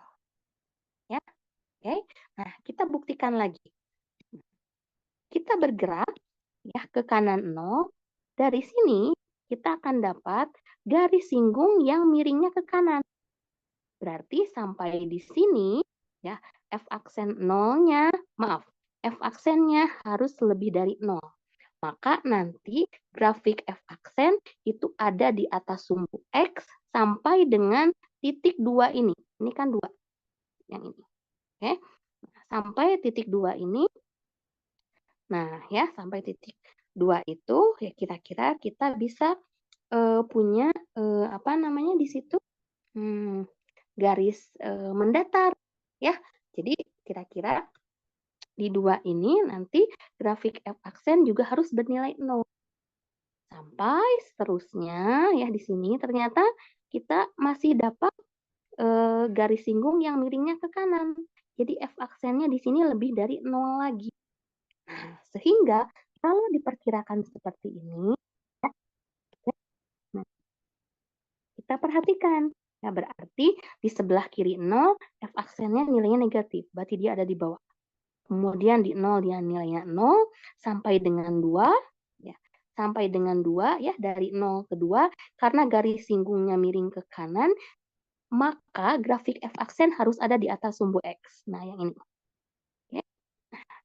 Ya. Oke. Nah, kita buktikan lagi. Kita bergerak ya ke kanan 0. Dari sini kita akan dapat garis singgung yang miringnya ke kanan. Berarti sampai di sini ya F aksen nolnya, maaf, F aksennya harus lebih dari 0. Maka nanti grafik F aksen itu ada di atas sumbu X sampai dengan titik 2 ini. Ini kan 2 yang ini. Oke. Sampai titik 2 ini. Nah, ya, sampai titik 2 itu ya kira-kira kita bisa punya apa namanya di situ? Garis mendatar ya. Jadi kira-kira di 2 ini nanti grafik F aksen juga harus bernilai 0. Sampai seterusnya ya di sini ternyata kita masih dapat garis singgung yang miringnya ke kanan. Jadi F aksennya di sini lebih dari 0 lagi. Nah, sehingga kalau diperkirakan seperti ini, nah, kita perhatikan. Ya, berarti di sebelah kiri 0, F aksennya nilainya negatif. Berarti dia ada di bawah. Kemudian di 0 dia nilainya 0 sampai dengan 2. Ya, sampai dengan 2 ya dari 0 ke 2. Karena garis singgungnya miring ke kanan, maka grafik F aksen harus ada di atas sumbu X. Nah, yang ini. Oke.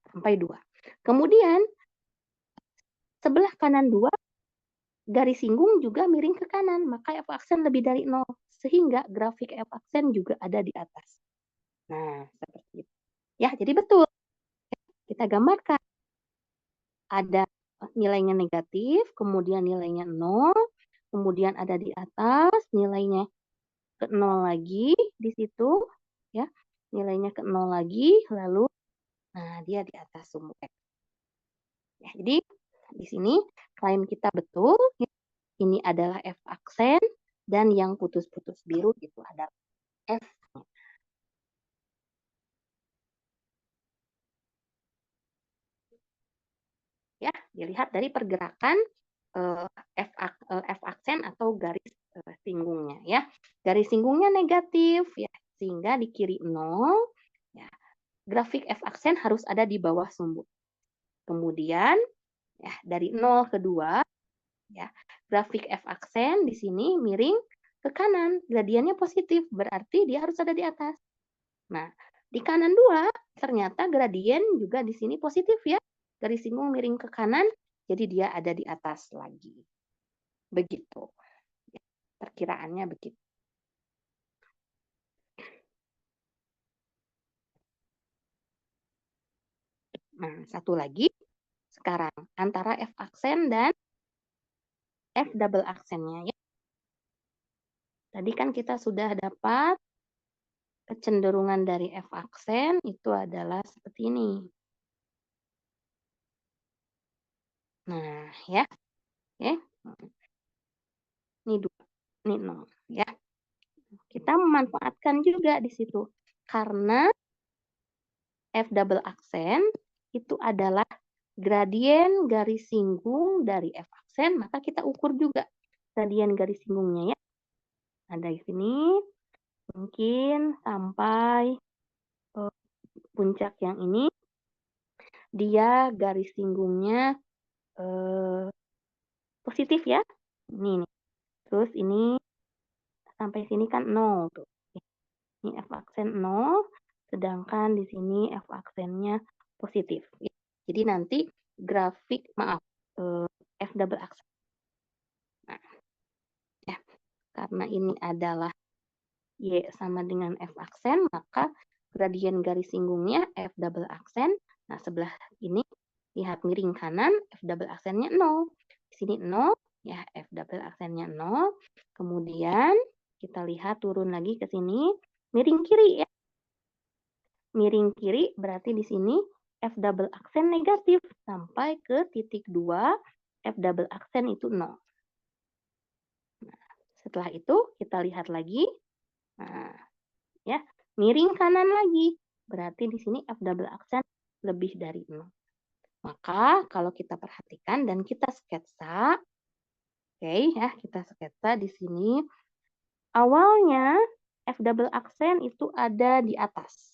Sampai 2. Kemudian, sebelah kanan 2, garis singgung juga miring ke kanan, maka F aksen lebih dari 0. Sehingga grafik F aksen juga ada di atas. Nah, seperti itu. Ya, jadi betul. Kita gambarkan. Ada nilainya negatif, kemudian nilainya 0, kemudian ada di atas nilainya ke 0 lagi di situ, ya. Nilainya ke 0 lagi, lalu nah dia di atas sumbu X. Ya, jadi di sini klaim kita betul. Ini adalah F aksen dan yang putus-putus biru itu adalah F. Ya, dilihat dari pergerakan F aksen atau garis singgungnya ya. Garis singgungnya negatif ya, sehingga di kiri 0 ya. Grafik F aksen harus ada di bawah sumbu. Kemudian ya dari 0 ke 2 ya, grafik F aksen di sini miring ke kanan, gradiennya positif, berarti dia harus ada di atas. Nah, di kanan 2 ternyata gradien juga di sini positif ya. Garis singgung miring ke kanan, jadi dia ada di atas lagi. Begitu. Perkiraannya begitu. Nah, satu lagi. Sekarang, antara F aksen dan F double aksennya ya. Tadi kan kita sudah dapat kecenderungan dari F aksen itu adalah seperti ini. Nah, ya. Oke. Ini 2, ini 0 ya. Kita memanfaatkan juga di situ. Karena F double aksen itu adalah gradien garis singgung dari F aksen, maka kita ukur juga gradien garis singgungnya ya. Nah, dari sini mungkin sampai puncak yang ini, dia garis singgungnya positif ya. Ini nih. Terus ini sampai sini kan 0 tuh. Ini F aksen 0, sedangkan di sini F aksennya positif. Jadi nanti grafik, maaf, F double aksen. Nah, ya, karena ini adalah Y sama dengan F aksen, maka gradien garis singgungnya F double aksen. Nah, sebelah ini lihat miring kanan, F double aksennya 0. Di sini 0, ya F double aksennya 0. Kemudian kita lihat turun lagi ke sini, miring kiri ya. Miring kiri berarti di sini F double aksen negatif sampai ke titik 2, F double aksen itu 0. Nah, setelah itu kita lihat lagi. Nah, ya, miring kanan lagi. Berarti di sini F double aksen lebih dari 0. Maka kalau kita perhatikan dan kita sketsa, oke ya, kita sketsa di sini. Awalnya F double aksen itu ada di atas.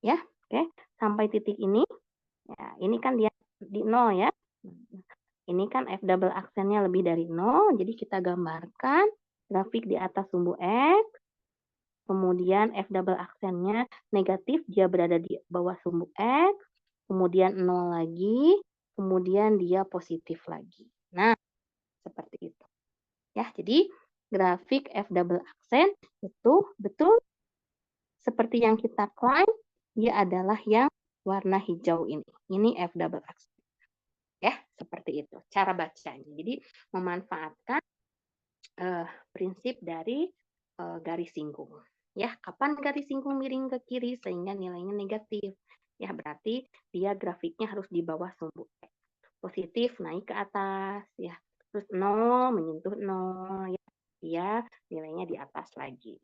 Ya, oke, sampai titik ini. Ya, ini kan dia di 0 ya. Ini kan F double aksennya lebih dari 0, jadi kita gambarkan grafik di atas sumbu X, kemudian F double aksennya negatif, dia berada di bawah sumbu X, kemudian 0 lagi, kemudian dia positif lagi. Nah, seperti itu. Ya, jadi grafik F double aksen itu betul seperti yang kita klaim, dia adalah yang warna hijau ini. Ini F double aksen. Ya, seperti itu cara bacanya. Jadi memanfaatkan prinsip dari garis singgung. Ya, kapan garis singgung miring ke kiri sehingga nilainya negatif? Ya, berarti dia grafiknya harus di bawah sumbu X. Positif naik ke atas, ya. Terus 0 menyentuh 0, ya. Dia nilainya di atas lagi.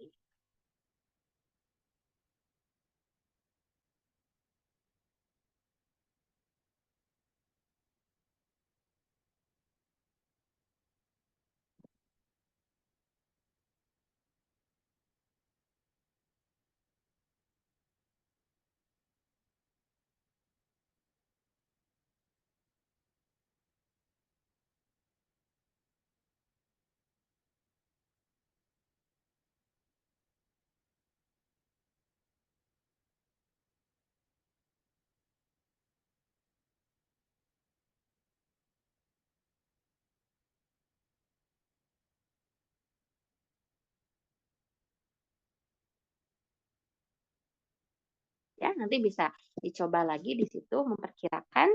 Ya, nanti bisa dicoba lagi di situ memperkirakan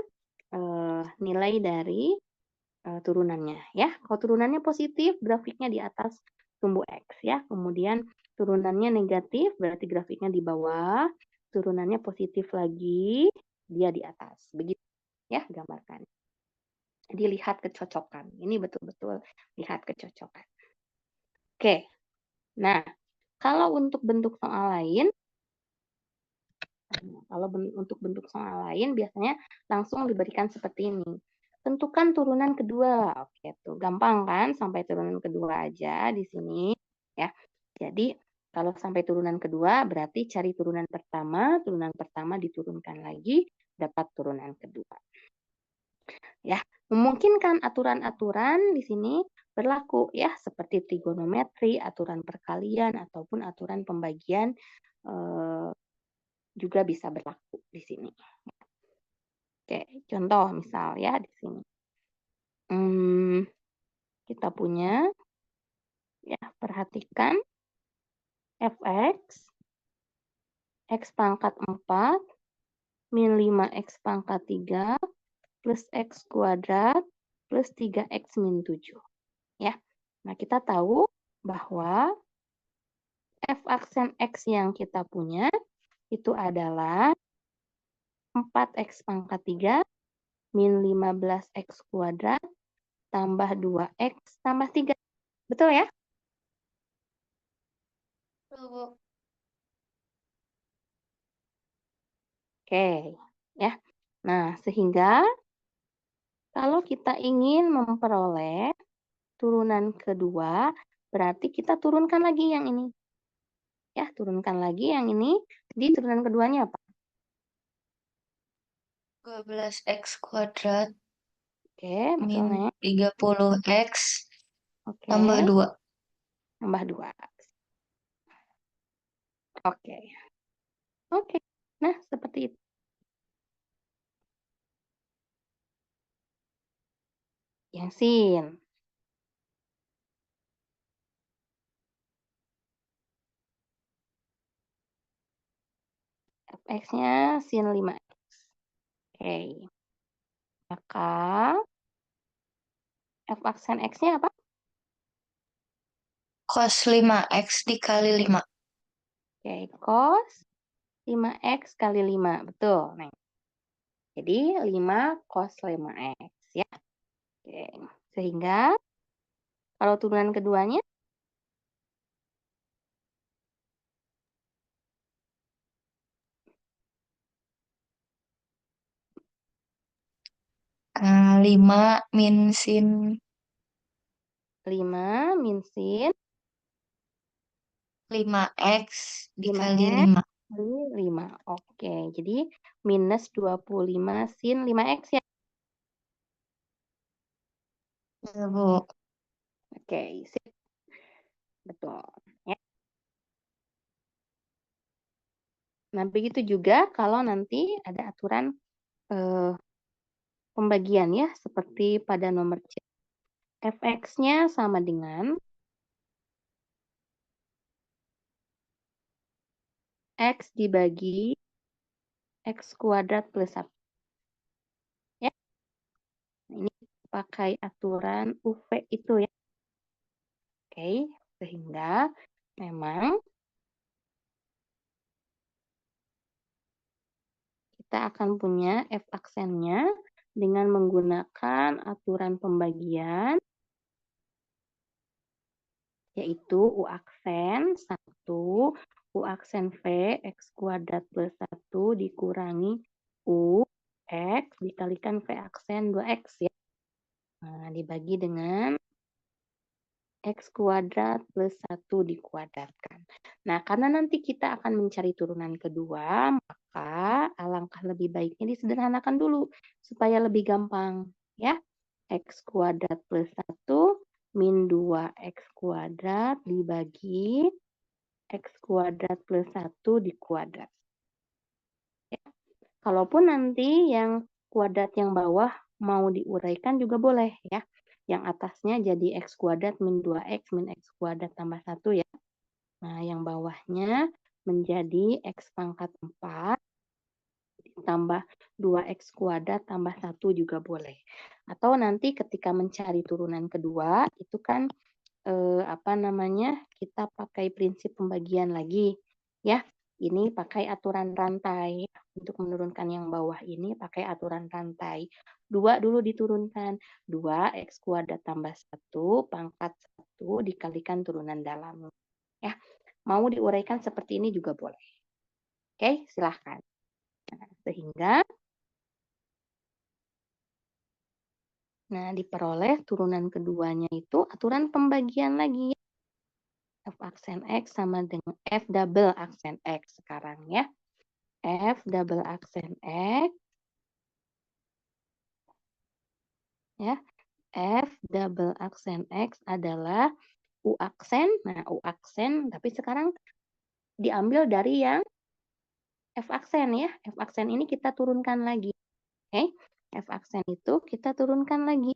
nilai dari turunannya ya. Kalau turunannya positif, grafiknya di atas sumbu X ya. Kemudian turunannya negatif, berarti grafiknya di bawah. Turunannya positif lagi, dia di atas. Begitu ya gambarkan. Jadi lihat kecocokan. Ini betul-betul lihat kecocokan. Oke. Nah, kalau untuk bentuk soal lain, untuk bentuk soal lain biasanya langsung diberikan seperti ini. Tentukan turunan kedua. Oke, tuh gampang kan sampai turunan kedua aja di sini ya. Jadi kalau sampai turunan kedua berarti cari turunan pertama diturunkan lagi dapat turunan kedua. Ya, memungkinkan aturan-aturan di sini berlaku ya seperti trigonometri, aturan perkalian ataupun aturan pembagian juga bisa berlaku di sini. Oke, contoh misal ya di sini. Kita punya, ya perhatikan fx, x pangkat 4, min 5x pangkat 3, plus x kuadrat, plus 3x min 7. Ya, nah kita tahu bahwa f aksen x yang kita punya itu adalah 4x pangkat 3 min 15x kuadrat tambah 2x tambah 3. Betul ya? Oke, ya. Nah, sehingga kalau kita ingin memperoleh turunan kedua, berarti kita turunkan lagi yang ini. Ya, turunkan lagi yang ini di turunan keduanya apa? 12x kuadrat Oke, betul min nih. 30x Oke. tambah 2. Tambah 2. Oke. Oke. Nah, seperti itu. Yang sin. Fx-nya sin 5x. Oke. Maka f aksen x-nya apa? Cos 5x dikali 5. Oke, cos 5x kali 5. Betul. Nah, jadi 5 cos 5x ya. Oke. Sehingga kalau turunan keduanya 5 min sin 5 min sin 5x dikali 5x 5. kali 5. Oke, jadi minus 25 sin 5x ya. Bu. Oke, sip. Betul. Ya. Nah, begitu juga kalau nanti ada aturan pembagian ya, seperti pada nomor C. Fx-nya sama dengan X dibagi X kuadrat plus 1. Ya. Nah, ini pakai aturan UV itu ya. Oke, sehingga memang kita akan punya F aksennya dengan menggunakan aturan pembagian, yaitu U aksen 1, U aksen V, X kuadrat plus 1 dikurangi U, X dikalikan V aksen 2X ya. Nah, dibagi dengan X kuadrat plus 1 dikuadratkan. Nah, karena nanti kita akan mencari turunan kedua, maka alangkah lebih baiknya disederhanakan dulu supaya lebih gampang. Ya, X kuadrat plus 1 min 2X kuadrat dibagi X kuadrat plus 1 dikuadrat. Ya. Kalaupun nanti yang kuadrat yang bawah mau diuraikan juga boleh ya. Yang atasnya jadi X kuadrat min 2X min X kuadrat tambah 1 ya. Nah, yang bawahnya menjadi X pangkat 4 ditambah 2X kuadrat tambah 1 juga boleh. Atau nanti ketika mencari turunan kedua, itu kan kita pakai prinsip pembagian lagi. Ya, ini pakai aturan rantai. Untuk menurunkan yang bawah ini pakai aturan rantai. 2 dulu diturunkan. 2X kuadrat tambah 1 pangkat 1 dikalikan turunan dalam. Ya, mau diuraikan seperti ini juga boleh. Oke, silahkan. Nah, sehingga diperoleh turunan keduanya itu aturan pembagian lagi. F aksen X sama dengan F double aksen X sekarang ya. F double aksen X ya. F double aksen X adalah U aksen. Nah, U aksen tapi sekarang diambil dari yang F aksen ya. F aksen ini kita turunkan lagi. Oke. F aksen itu kita turunkan lagi.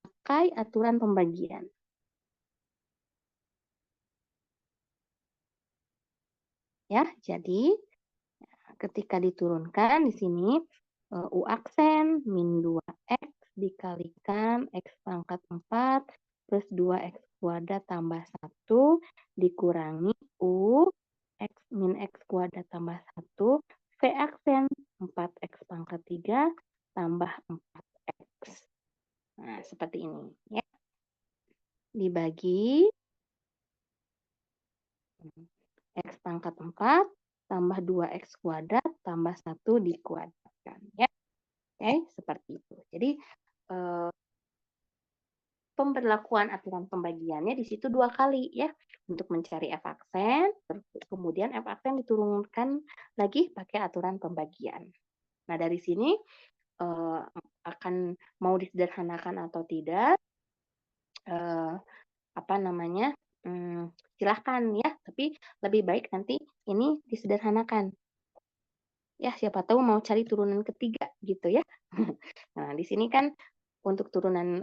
Pakai aturan pembagian. Ya, jadi ketika diturunkan di sini U aksen min 2X dikalikan X pangkat 4 plus 2X kuadrat tambah 1 dikurangi U X min X kuadrat tambah 1 V aksen 4X pangkat 3 tambah 4X. Nah, seperti ini ya. Dibagi X pangkat 4 tambah 2X kuadrat tambah 1 dikuadratkan ya. Oke, seperti itu. Jadi pemberlakuan aturan pembagiannya di situ 2 kali ya. Untuk mencari F aksen, kemudian F aksen diturunkan lagi pakai aturan pembagian. Nah, dari sini akan mau disederhanakan atau tidak, silahkan ya. Tapi lebih baik nanti ini disederhanakan. Ya, siapa tahu mau cari turunan ketiga gitu ya. Nah, di sini kan untuk turunan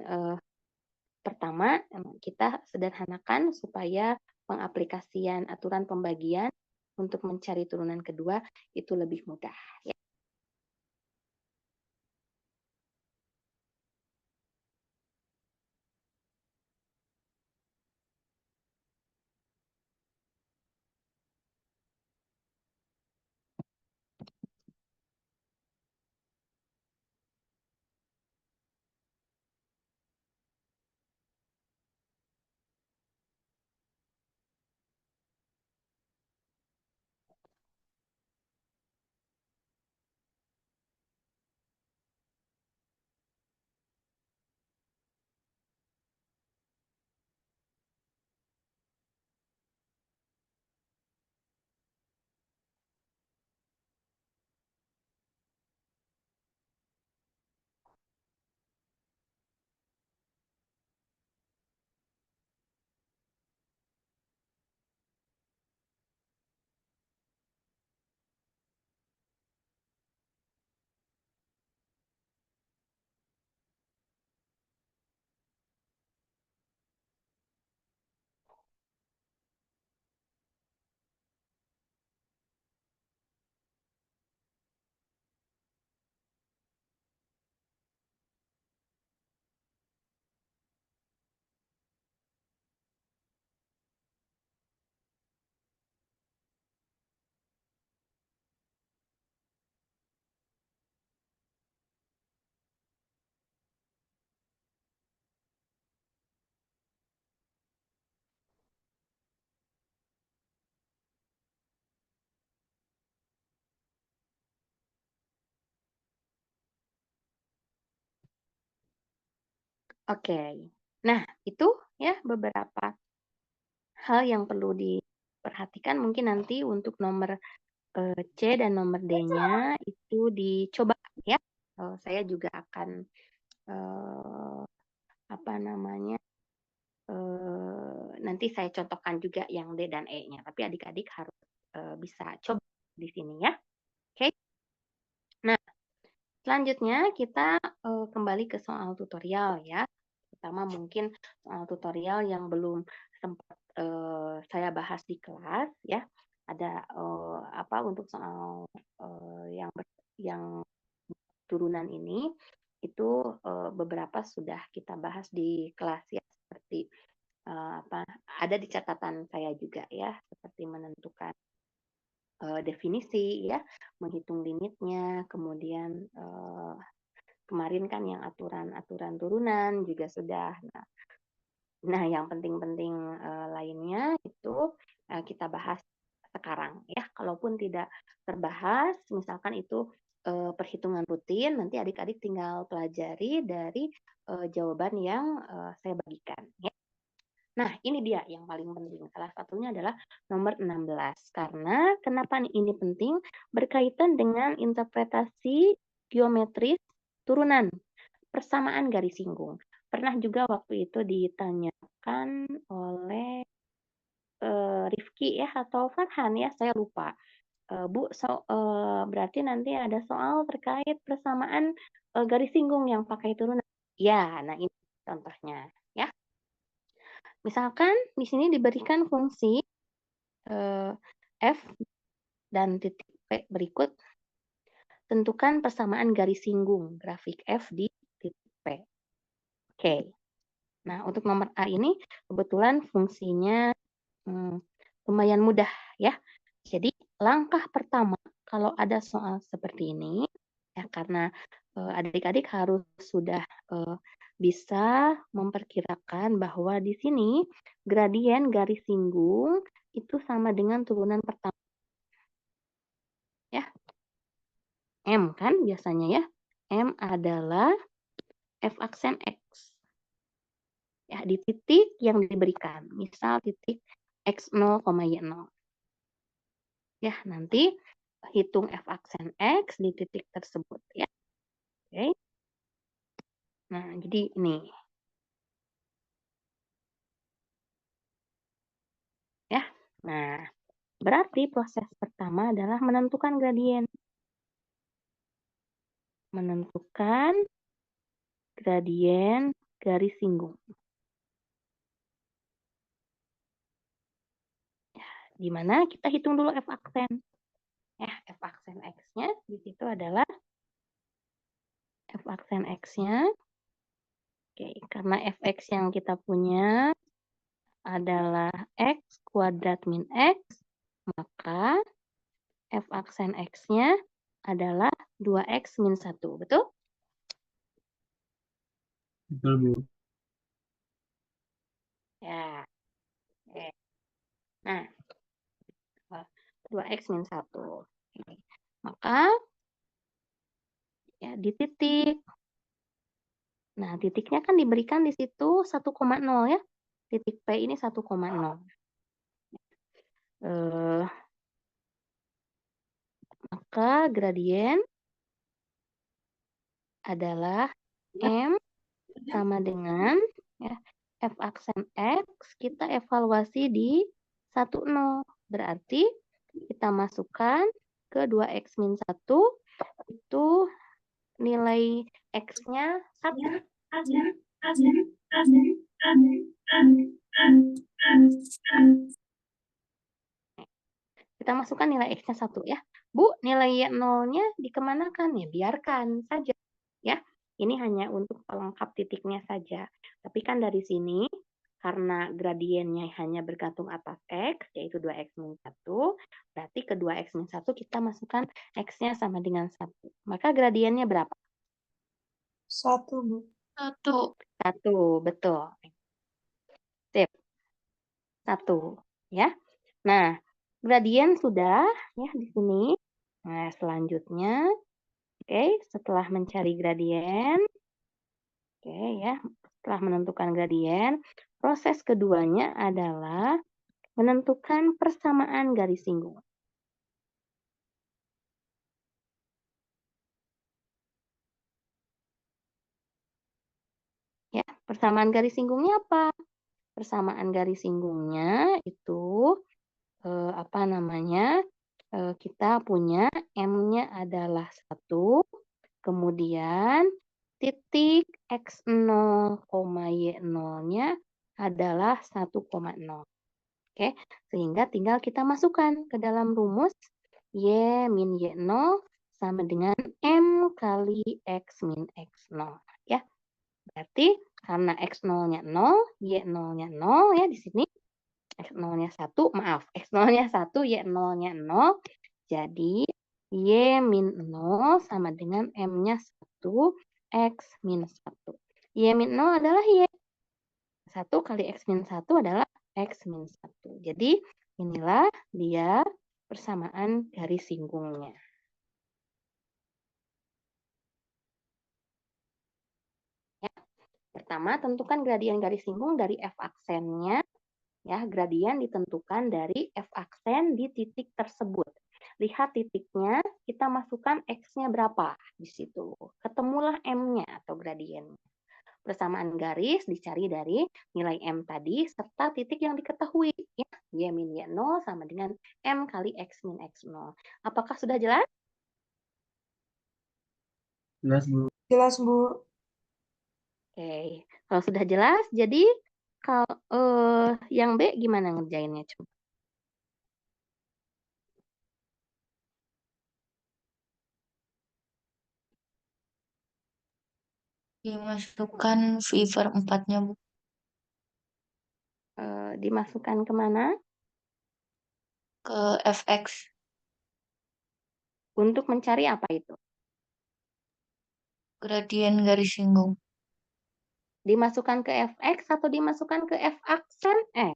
pertama kita sederhanakan supaya pengaplikasian aturan pembagian untuk mencari turunan kedua itu lebih mudah. Ya. Oke. Nah, itu ya beberapa hal yang perlu diperhatikan. Mungkin nanti untuk nomor C dan nomor D-nya itu dicoba ya. Saya juga akan apa namanya nanti saya contohkan juga yang D dan E-nya. Tapi adik-adik harus bisa coba di sini ya. Oke. Nah, selanjutnya kita kembali ke soal tutorial ya. Pertama mungkin soal tutorial yang belum sempat saya bahas di kelas ya. Ada apa untuk soal yang turunan ini itu beberapa sudah kita bahas di kelas ya, seperti apa ada di catatan saya juga ya, seperti menentukan definisi ya, menghitung limitnya, kemudian kemarin kan yang aturan-aturan turunan juga sudah. Nah, yang penting-penting lainnya itu kita bahas sekarang ya. Kalaupun tidak terbahas, misalkan itu perhitungan rutin, nanti adik-adik tinggal pelajari dari jawaban yang saya bagikan ya. Nah, ini dia yang paling penting. Salah satunya adalah nomor 16. Karena kenapa ini penting? Berkaitan dengan interpretasi geometris turunan, persamaan garis singgung. Pernah juga waktu itu ditanyakan oleh Rifki ya atau Farhan ya, saya lupa. Bu, berarti nanti ada soal terkait persamaan garis singgung yang pakai turunan. Ya, nah ini contohnya ya. Misalkan di sini diberikan fungsi f dan titik P berikut. Tentukan persamaan garis singgung grafik f di titik P. Oke. Nah, untuk nomor A ini kebetulan fungsinya lumayan mudah ya. Jadi langkah pertama kalau ada soal seperti ini ya, karena adik-adik harus sudah bisa memperkirakan bahwa di sini gradien garis singgung itu sama dengan turunan pertama. Ya. M kan biasanya ya. M adalah f aksen X. Ya, di titik yang diberikan. Misal titik X0, Y0. Ya, nanti hitung f aksen X di titik tersebut ya. Oke. Nah, jadi ini. Ya. Nah, berarti proses pertama adalah menentukan gradien. Menentukan gradien garis singgung. Ya, di mana kita hitung dulu f aksen. Ya, f aksen X-nya di situ adalah f aksen X-nya. Oke, karena fx yang kita punya adalah x kuadrat min x, maka f aksen X-nya adalah 2x min 1, betul? Betul, Bu. Ya. Oke. Nah, 2x min 1. Maka ya di titik. Nah, titiknya kan diberikan di situ 1,0 ya. Titik P ini 1,0. Maka gradien adalah M sama dengan ya, f aksen X kita evaluasi di 10. Berarti kita masukkan ke 2x min 1 itu nilai X-nya 1. Kita masukkan nilai X-nya 1 ya. Bu, nilai 0-nya dikemanakan? Ya, biarkan saja. Ya, ini hanya untuk pelengkap titiknya saja. Tapi kan dari sini, karena gradiennya hanya bergantung atas X, yaitu 2x min 1, berarti ke 2x min 1 kita masukkan X-nya sama dengan 1. Maka gradiennya berapa? 1, Bu. 1, betul. Sip. 1, ya. Nah, gradien sudah ya di sini. Nah, selanjutnya, oke, setelah mencari gradien, Oke ya, setelah menentukan gradien, proses keduanya adalah menentukan persamaan garis singgung. Ya, persamaan garis singgungnya apa? Persamaan garis singgungnya itu apa namanya? Kita punya M-nya adalah 1, kemudian titik X0, Y0-nya adalah 1,0. Oke, sehingga tinggal kita masukkan ke dalam rumus Y min Y0 sama dengan M kali X min X0. Ya, berarti karena X0-nya 0, Y0-nya 0 ya di sini. X0-nya 1, maaf, X0-nya 1, Y0-nya 0. Jadi, Y min 0 sama dengan M-nya 1, X min 1. Y min 0 adalah Y. 1 kali X min 1 adalah X min 1. Jadi, inilah dia persamaan garis singgungnya. Ya. Pertama, tentukan gradien garis singgung dari F aksennya. Ya, gradien ditentukan dari F aksen di titik tersebut. Lihat titiknya, kita masukkan X-nya berapa di situ. Ketemulah M-nya atau gradiennya. Persamaan garis dicari dari nilai M tadi serta titik yang diketahui. Ya, Y min Y0 sama dengan M kali X min X0. Apakah sudah jelas? Jelas, Bu. Jelas, Bu. Oke, kalau sudah jelas, jadi kalau yang B gimana ngerjainnya? Coba. Dimasukkan V per 4-nya, Bu. Dimasukkan kemana? Ke FX. Untuk mencari apa itu? Gradien garis singgung. Dimasukkan ke Fx atau dimasukkan ke F aksen X?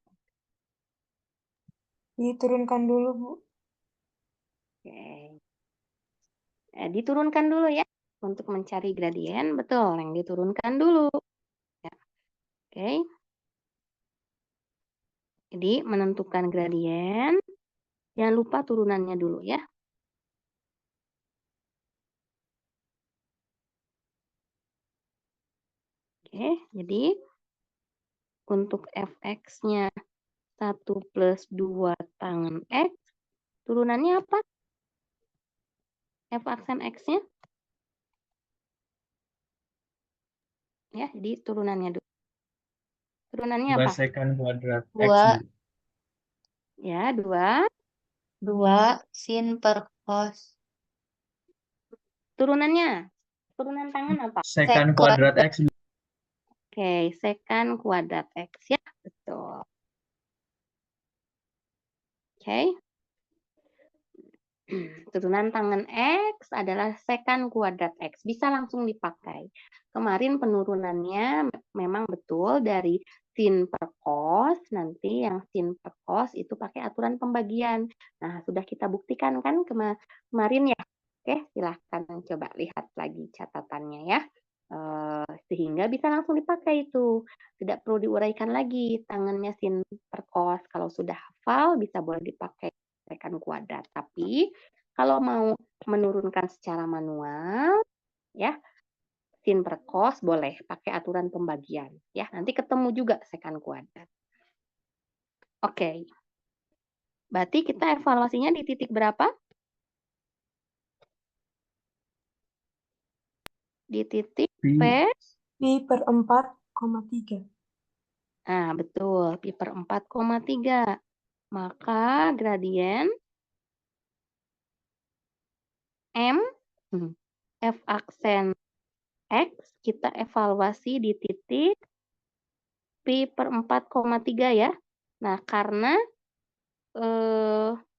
Diturunkan dulu, Bu. Oke. Diturunkan dulu ya. Untuk mencari gradien, betul, yang diturunkan dulu. Ya. Oke. Jadi, menentukan gradien, jangan lupa turunannya dulu ya. Oke, jadi untuk Fx-nya 1 plus 2 tangen X, turunannya apa? F aksen X-nya? Ya, jadi turunannya dulu. Turunannya 2 apa? sekan kuadrat X, 2, Bu. Ya, 2. 2 sin per cos. Turunannya? Turunan tangan apa? Sekan kuadrat X, Bu. Oke, sekan kuadrat X ya, betul. Oke. Turunan tangan X adalah sekan kuadrat X. Bisa langsung dipakai. Kemarin penurunannya memang betul dari sin per cos. Nanti yang sin per cos itu pakai aturan pembagian. Nah, sudah kita buktikan kan kemarin ya. Oke, silahkan coba lihat lagi catatannya ya. Sehingga bisa langsung dipakai itu. Tidak perlu diuraikan lagi tangannya sin per cos. Kalau sudah hafal bisa boleh dipakai sekan kuadrat. Tapi kalau mau menurunkan secara manual, ya sin per cos boleh pakai aturan pembagian. Ya, nanti ketemu juga sekan kuadrat. Oke. Berarti kita evaluasinya di titik berapa? Di titik P. Pi per 4,3. Nah, betul. Pi per 4,3. Maka gradien M F aksen X kita evaluasi di titik Pi per 4,3 ya. Nah, karena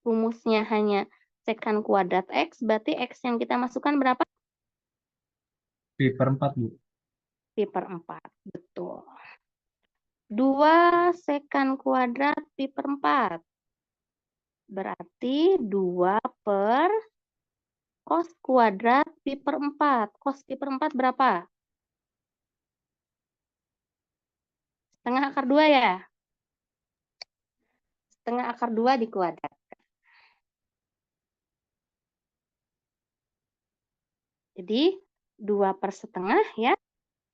rumusnya hanya sekan kuadrat X, berarti X yang kita masukkan berapa? Pi per 4, Bu. Pi per 4, betul. 2 sekan kuadrat Pi per 4. Berarti 2 per cos kuadrat Pi per 4. Cos Pi per 4 berapa? Setengah akar 2 ya? Setengah akar 2 dikuadrat. Jadi 2/setengah ya.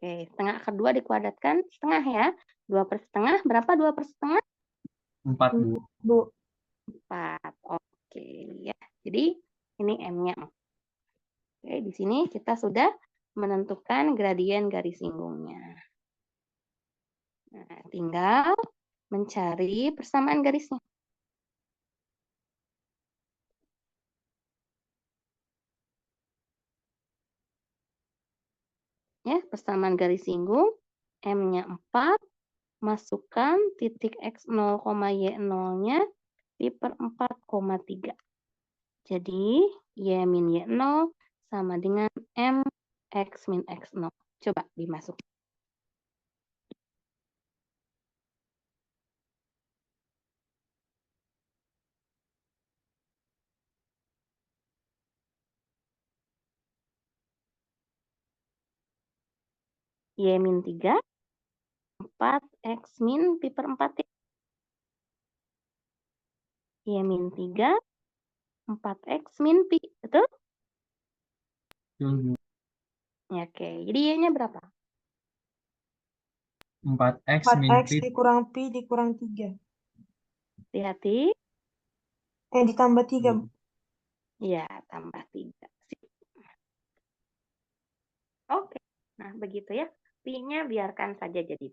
Oke, setengah akar 2 dikuadratkan setengah ya. 2/setengah, berapa 2/setengah? 4, Bu. Bu. 4. Oke ya. Jadi ini M-nya. Oke, di sini kita sudah menentukan gradien garis singgungnya. Nah, tinggal mencari persamaan garisnya. Ya, persamaan garis singgung, M-nya 4, masukkan titik X0, Y0-nya pi per 4,3. Jadi, Y min Y0 sama dengan M X min X0. Coba dimasuk. Y min 3, 4 X min pi per 4. Y min 3, 4X min pi. Betul? Betul, Bu. Ya, oke. Jadi Y-nya berapa? 4X min 4X pi. dikurang Pi dikurang 3. Hati-hati. Ditambah 3, Bu. Ya, tambah 3. Oke. Nah, begitu ya. Pi-nya biarkan saja jadi.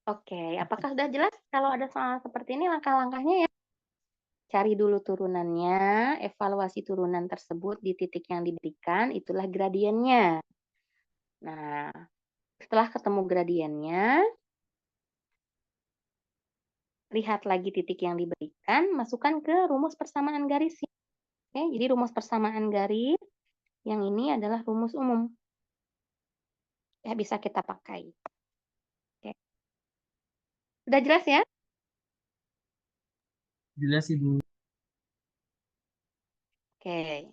Oke, apakah sudah jelas? Kalau ada soal seperti ini langkah-langkahnya ya. Cari dulu turunannya, evaluasi turunan tersebut di titik yang diberikan, itulah gradiennya. Nah, setelah ketemu gradiennya, lihat lagi titik yang diberikan, masukkan ke rumus persamaan garis. Oke, jadi rumus persamaan garis yang ini adalah rumus umum. Ya, bisa kita pakai. Oke. Sudah jelas ya? Jelas, Ibu. Oke.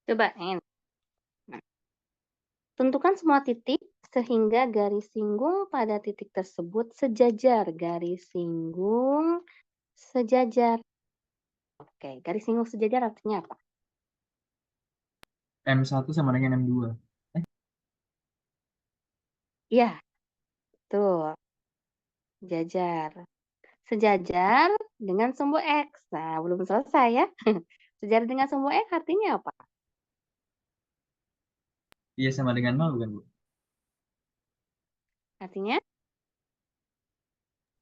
Coba ini. Nah, tentukan semua titik sehingga garis singgung pada titik tersebut sejajar. Garis singgung sejajar. Oke, garis singgung sejajar artinya apa? M1 sama dengan M2. Iya, betul. Sejajar. Sejajar dengan sumbu X. Nah, belum selesai ya. Sejajar dengan sumbu X artinya apa? Iya sama dengan 0 bukan, Bu? Artinya?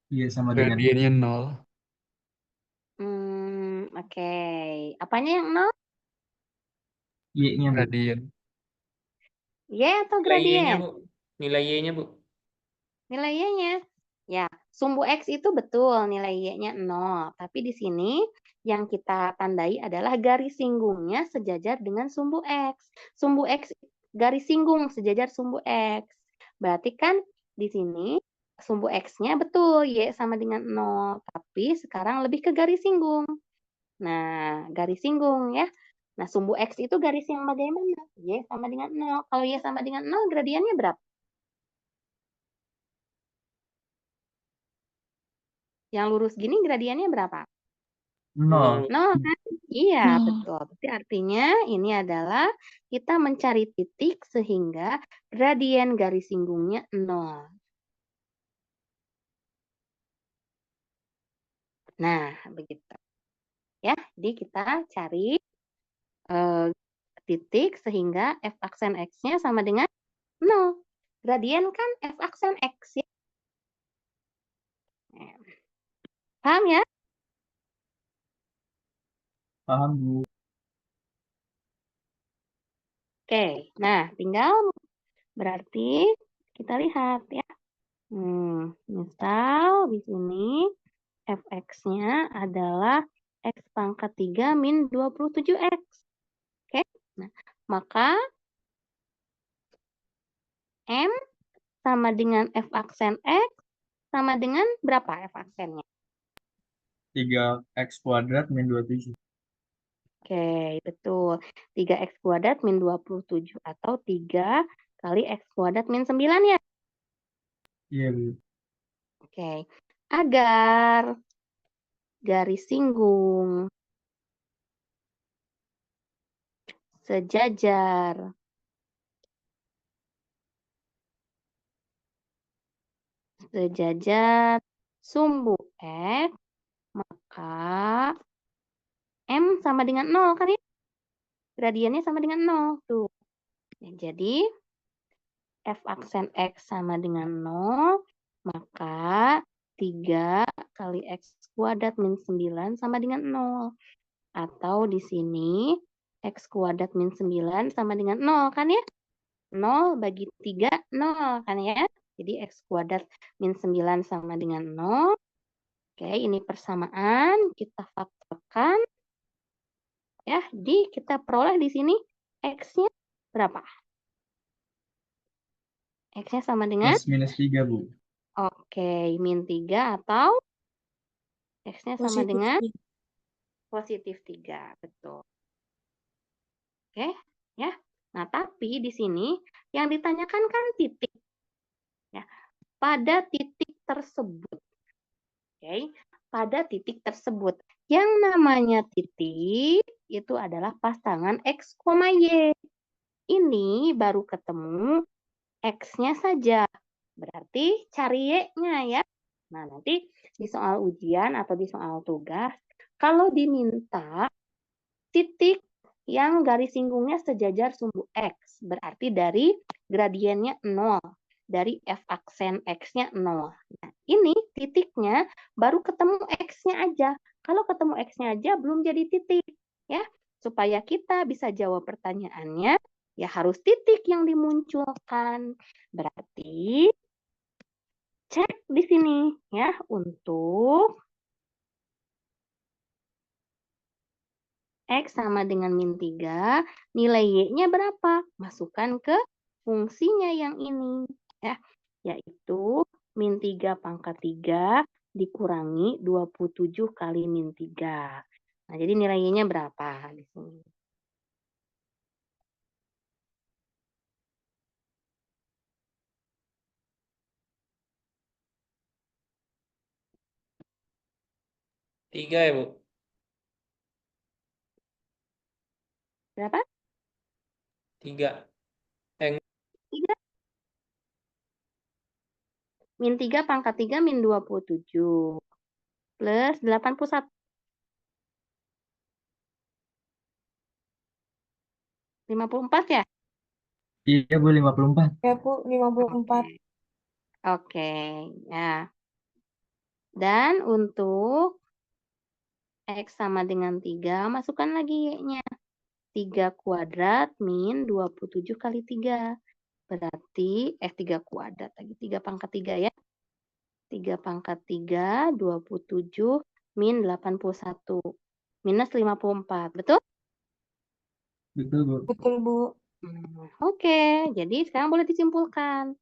Iya sama dengan Gradiennya 0. Oke. Apanya yang 0? Y-nya, Bu. Gradien. Y atau Nilai Y-nya, gradien? Bu. Nilai Y-nya, Bu. Nilai Y-nya. Ya, sumbu X itu betul nilai Y-nya 0. Tapi di sini yang kita tandai adalah garis singgungnya sejajar dengan sumbu X. Sumbu X garis singgung sejajar sumbu X. Berarti kan di sini sumbu X-nya betul Y sama dengan 0. Tapi sekarang lebih ke garis singgung. Nah, garis singgung ya. Nah, sumbu X itu garis yang bagaimana? Y sama dengan 0. Kalau Y sama dengan 0, gradiennya berapa? Yang lurus gini gradiennya berapa? 0. 0 kan? Iya, Nol. betul. Berarti artinya ini adalah kita mencari titik sehingga gradien garis singgungnya 0. Nah, begitu. Ya, jadi kita cari titik sehingga f aksen X-nya sama dengan 0. Gradien kan f aksen X ya. Paham ya? Paham, Bu. Oke, nah tinggal berarti kita lihat ya. Misal di sini fx-nya adalah x pangkat 3 min 27x. Oke, nah maka M sama dengan f aksen X sama dengan berapa f aksennya? 3x kuadrat min 27. Oke, betul. 3x kuadrat min 27 atau 3 kali x kuadrat min 9 ya. Iya, Bu. Oke, agar garis singgung sejajar sumbu X, maka M sama dengan 0 kan ya? Gradiennya sama dengan 0 tuh. Nah, jadi f aksen X sama dengan 0, maka 3 kali X kuadrat min 9 sama dengan 0. Atau di sini X kuadrat min 9 sama dengan 0 kan ya? 0 bagi 3, 0 kan ya? Jadi X kuadrat min 9 sama dengan 0. Oke, ini persamaan. Kita faktorkan. Ya, jadi kita peroleh di sini X-nya berapa? X-nya sama dengan? Plus minus 3, Bu. Oke, min 3 atau X-nya sama Positif dengan 3. positif 3. Betul. Oke, ya. Nah, tapi di sini yang ditanyakan kan titik. Ya, pada titik tersebut. Oke, pada titik tersebut. Yang namanya titik itu adalah pasangan X, Y. Ini baru ketemu X-nya saja. Berarti cari Y-nya ya. Nah, nanti di soal ujian atau di soal tugas, kalau diminta titik yang garis singgungnya sejajar sumbu X, berarti dari gradiennya 0, dari f aksen X-nya 0. Nah, ini titiknya baru ketemu X-nya aja. Kalau ketemu X-nya aja belum jadi titik. Ya, supaya kita bisa jawab pertanyaannya, ya harus titik yang dimunculkan. Berarti cek di sini ya untuk X sama dengan min 3, nilai Y-nya berapa? Masukkan ke fungsinya yang ini. Ya, yaitu min 3 pangkat 3 dikurangi 27 kali min 3. Nah, jadi nilai Y-nya berapa di sini? Tiga ya, Bu? Berapa? 3. 3. Min 3 pangkat 3 min 27. Plus 81. 54 ya? Iya, Bu, 54. Ya, Bu, 54. Oke. Ya. Dan untuk X sama dengan 3, masukkan lagi Y-nya. 3 kuadrat min 27 kali 3. Berarti 3 kuadrat lagi, 3 pangkat 3 ya. 3 pangkat 3, 27 min 81. Minus 54, betul? Betul, Bu. Betul, Bu. Oke, jadi sekarang boleh disimpulkan.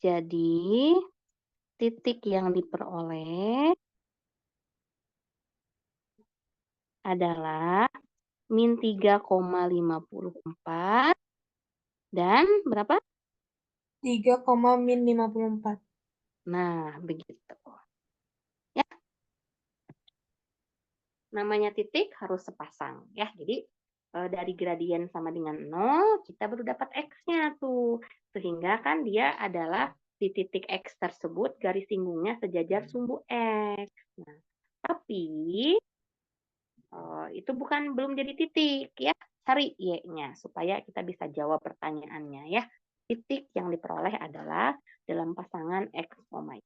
Jadi, titik yang diperoleh adalah min 3,54 dan berapa? 3, min 54. Nah, begitu. Ya, namanya titik harus sepasang ya. Jadi dari gradien sama dengan 0, kita baru dapat X-nya tuh. Sehingga kan dia adalah di titik X tersebut garis singgungnya sejajar sumbu X. Nah, tapi itu belum jadi titik ya. Cari Y-nya supaya kita bisa jawab pertanyaannya ya. Titik yang diperoleh adalah dalam pasangan X, Y.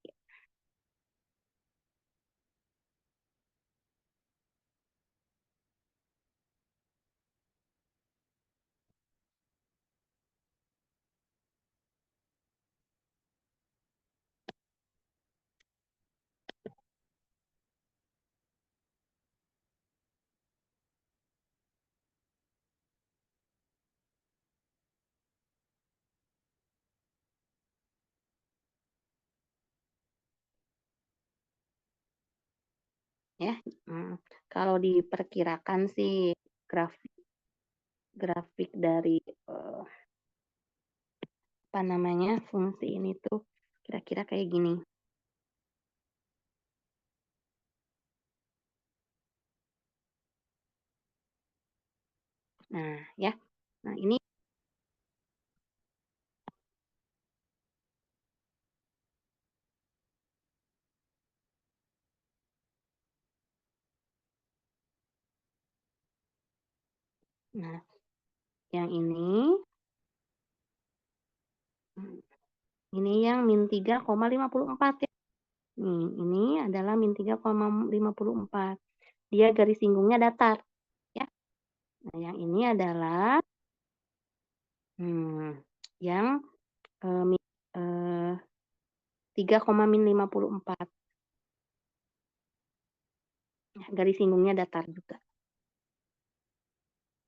Ya, kalau diperkirakan sih grafik dari apa namanya fungsi ini tuh kira-kira kayak gini. Nah, ya. Nah, ini nah, yang ini yang min 3,54 ya. Nih, ini adalah min 3,54. Dia garis singgungnya datar, ya. Nah, yang ini adalah yang 3,54. Ya, garis singgungnya datar juga.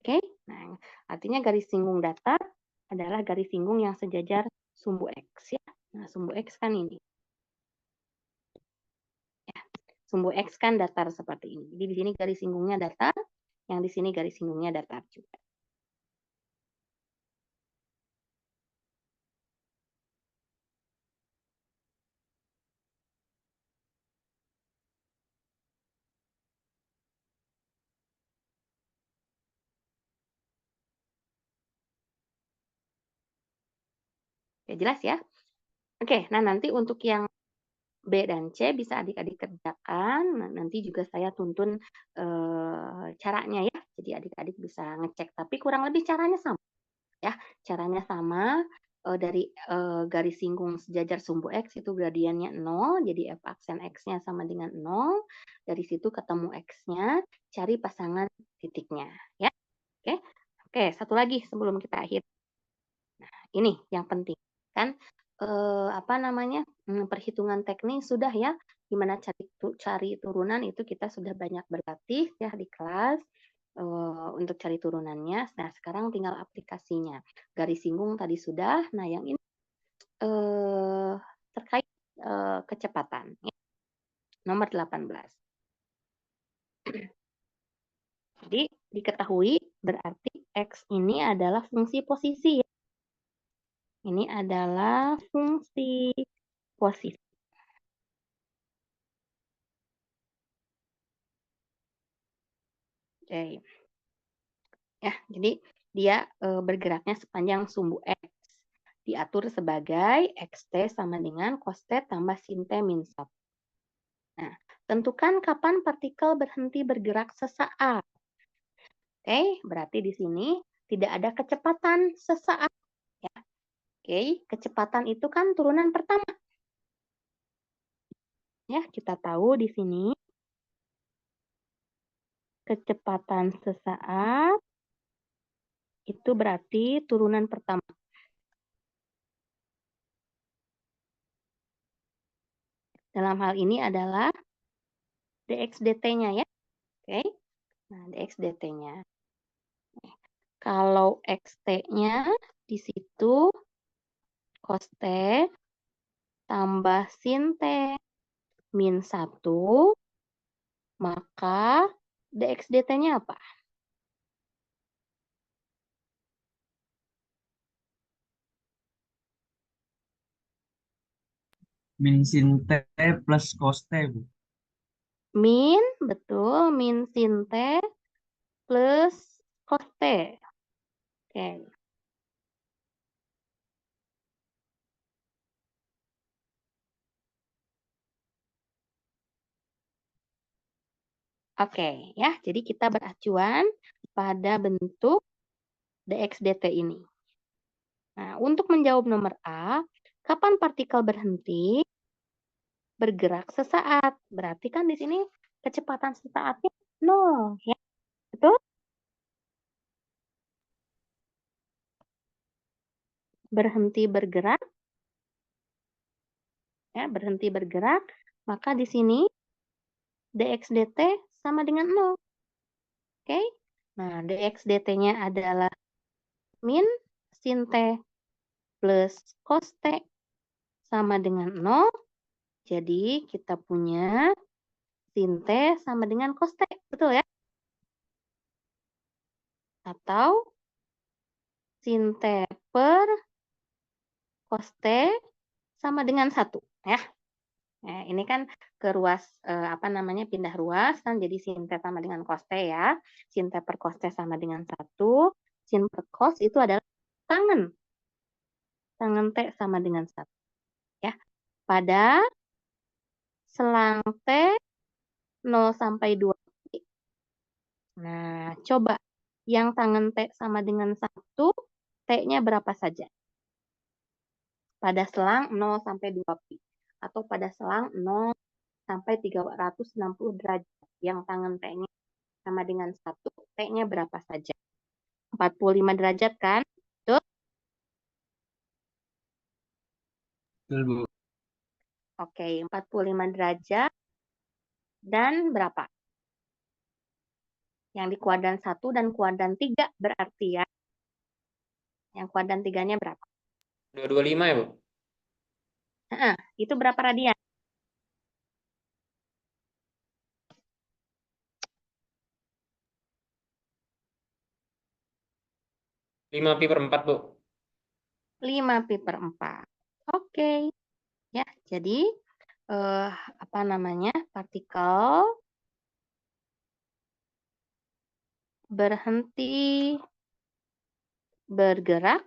Oke, nah artinya garis singgung datar adalah garis singgung yang sejajar sumbu X ya. Nah, sumbu X kan ini. Ya, sumbu X kan datar seperti ini. Jadi di sini garis singgungnya datar, yang di sini garis singgungnya datar juga. Oke, jelas ya? Oke, nah nanti untuk yang B dan C bisa adik-adik kerjakan. Nah, nanti juga saya tuntun caranya ya. Jadi adik-adik bisa ngecek. Tapi kurang lebih caranya sama. Ya, caranya sama. Dari garis singgung sejajar sumbu X itu gradiennya 0. Jadi F aksen X-nya sama dengan 0. Dari situ ketemu X-nya. Cari pasangan titiknya. Ya, oke. Oke, satu lagi sebelum kita akhir. Nah, ini yang penting. Kan apa namanya, perhitungan teknis sudah ya, gimana cari turunan itu kita sudah banyak berlatih ya di kelas, untuk cari turunannya. Nah, sekarang tinggal aplikasinya. Garis singgung tadi sudah, nah yang ini terkait kecepatan ya, nomor 18. Jadi diketahui berarti X ini adalah fungsi posisi ya. Ini adalah fungsi posisi. Oke. Ya, jadi dia bergeraknya sepanjang sumbu X. Diatur sebagai XT sama dengan cos T tambah sin T min 1. Nah, tentukan kapan partikel berhenti bergerak sesaat. Oke, berarti di sini tidak ada kecepatan sesaat. Ya. Oke, kecepatan itu kan turunan pertama. Ya, kita tahu di sini kecepatan sesaat Itu berarti turunan pertama. Dalam hal ini adalah dx dt-nya ya. Oke. Nah, dx dt-nya. Kalau xt-nya di situ cos T tambah sin T min 1, maka dx dt-nya apa? Min sin T plus cos T, Bu. Min, betul, min sin T plus cos T. Oke. Oke, ya. Jadi kita beracuan pada bentuk dx dt ini. Nah, untuk menjawab nomor A, kapan partikel berhenti bergerak sesaat? Berarti kan di sini kecepatan sesaatnya 0, ya. Betul? Berhenti bergerak, ya, berhenti bergerak, maka di sini dx dt sama dengan 0. Oke? Nah, dx dt-nya adalah min sin T plus cos T sama dengan 0. Jadi kita punya sin T sama dengan cos T. Betul ya? Atau sin T per cos T sama dengan 1. Ya. Nah, ini kan ke ruas, pindah ruas kan, jadi sin T sama dengan cos T ya. Sin T per cos T sama dengan 1. Sin per cos itu adalah tangen. Tangen T sama dengan 1. Ya. Pada selang T 0 sampai 2. Nah, coba yang tangen T sama dengan 1, T-nya berapa saja? Pada selang 0 sampai 2 pi. Atau pada selang 0 sampai 360 derajat. Yang tangen T-nya sama dengan 1, T-nya berapa saja? 45 derajat kan? Betul? Betul, Bu. Oke, 45 derajat. Dan berapa? Yang di kuadran 1 dan kuadran 3 berarti ya. Yang kuadran 3-nya berapa? 225 ya, Bu? Nah, itu berapa radian? Lima pi per 4, Bu. 5 pi per 4. Oke. Ya, jadi partikel berhenti bergerak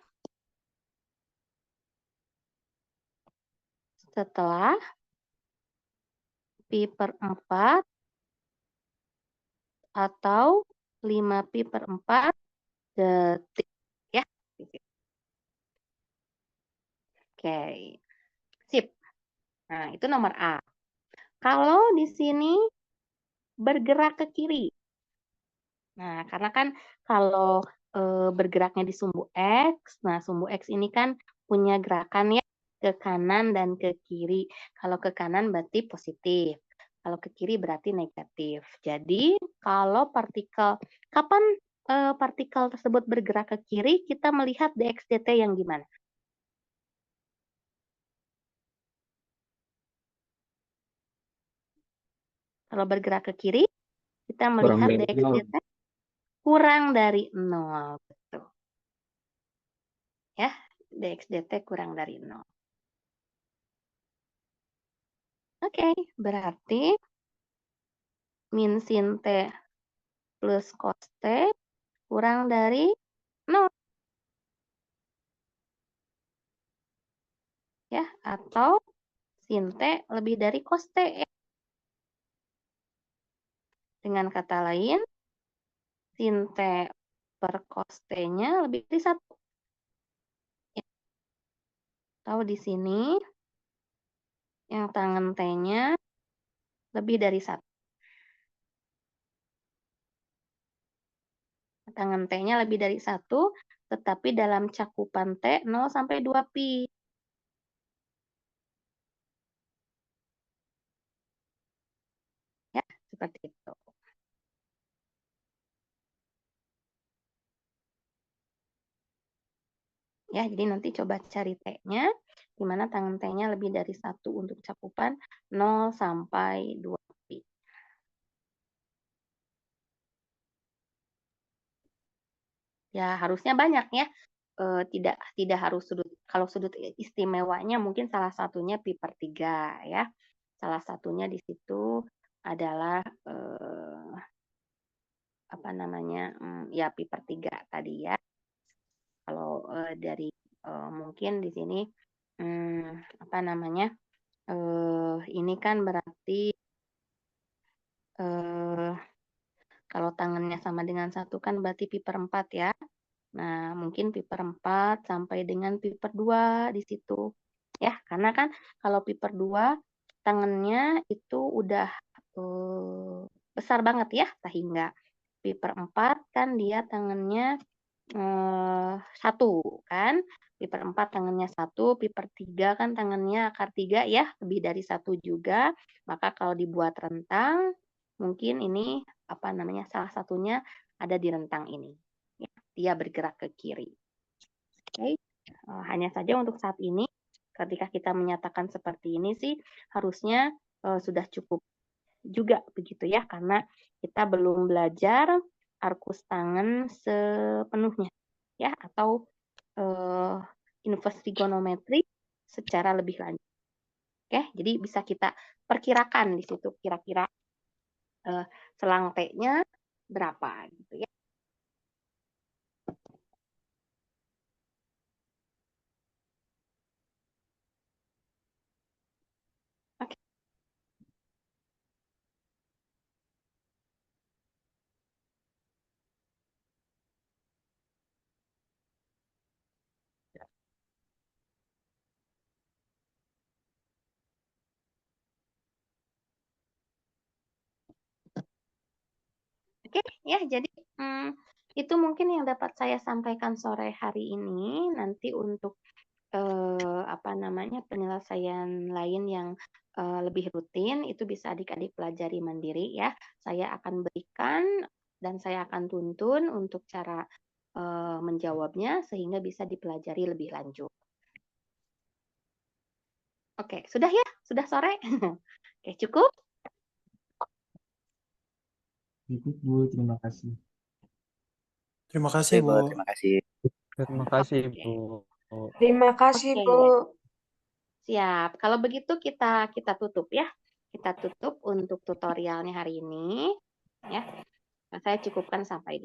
setelah pi per 4 atau 5 pi per 4 detik. Ya. Oke. Sip. Nah, itu nomor A. Kalau di sini bergerak ke kiri. Nah, karena kan kalau bergeraknya di sumbu X, nah sumbu X ini kan punya gerakan ya ke kanan dan ke kiri. Kalau ke kanan berarti positif. Kalau ke kiri berarti negatif. Jadi, kalau kapan partikel tersebut bergerak ke kiri, kita melihat dx dt yang gimana? Kalau bergerak ke kiri, kita melihat dari dx 0. dt kurang dari 0. Betul. Ya, dx dt kurang dari 0. Oke, berarti min sin T plus cos T kurang dari 0. Ya, atau sin T lebih dari cos T. Ya. Dengan kata lain, sin T per cos T-nya lebih dari 1. Ya. Atau di sini, yang tangen T-nya lebih dari 1. Tangen T-nya lebih dari 1, tetapi dalam cakupan T 0 sampai 2 pi. Ya, seperti itu. Ya, jadi nanti coba cari T-nya, di mana tangan T-nya lebih dari 1 untuk cakupan 0 sampai 2 pi. Ya, harusnya banyak ya. Tidak harus sudut. Kalau sudut istimewanya mungkin salah satunya pi per 3 ya. Salah satunya di situ adalah apa namanya? Ya pi per 3 tadi ya. Kalau dari mungkin di sini apa namanya? Ini kan berarti kalau tangannya sama dengan 1 kan berarti pi per 4 ya. Nah, mungkin pi per 4 sampai dengan pi per 2 di situ. Ya, karena kan kalau pi per 2 tangannya itu udah besar banget ya, sehingga pi per 4 kan dia tangannya 1 kan. Pi per 4 tangannya 1, pi per 3 kan tangannya akar 3 ya, lebih dari 1 juga. Maka kalau dibuat rentang, mungkin ini apa namanya, salah satunya ada di rentang ini. Ya, dia bergerak ke kiri. Oke. Hanya saja untuk saat ini, ketika kita menyatakan seperti ini sih, harusnya sudah cukup juga begitu ya, karena kita belum belajar arkus tangan sepenuhnya ya, atau inverse trigonometri secara lebih lanjut. Oke, jadi bisa kita perkirakan di situ kira-kira selang T-nya berapa gitu ya. Oke. Oke, ya jadi itu mungkin yang dapat saya sampaikan sore hari ini. Nanti untuk apa namanya, penyelesaian lain yang lebih rutin itu bisa adik-adik pelajari mandiri ya. Saya akan berikan dan saya akan tuntun untuk cara menjawabnya sehingga bisa dipelajari lebih lanjut. Oke, sudah ya? Sudah sore? Oke, cukup? Cukup, Bu. Terima kasih. Terima kasih, Bu. Terima kasih. Terima kasih, Oke. Bu. Terima kasih, Oke. Bu. Siap. Kalau begitu kita tutup ya. Kita tutup untuk tutorialnya hari ini. Ya. Nah, saya cukupkan sampai di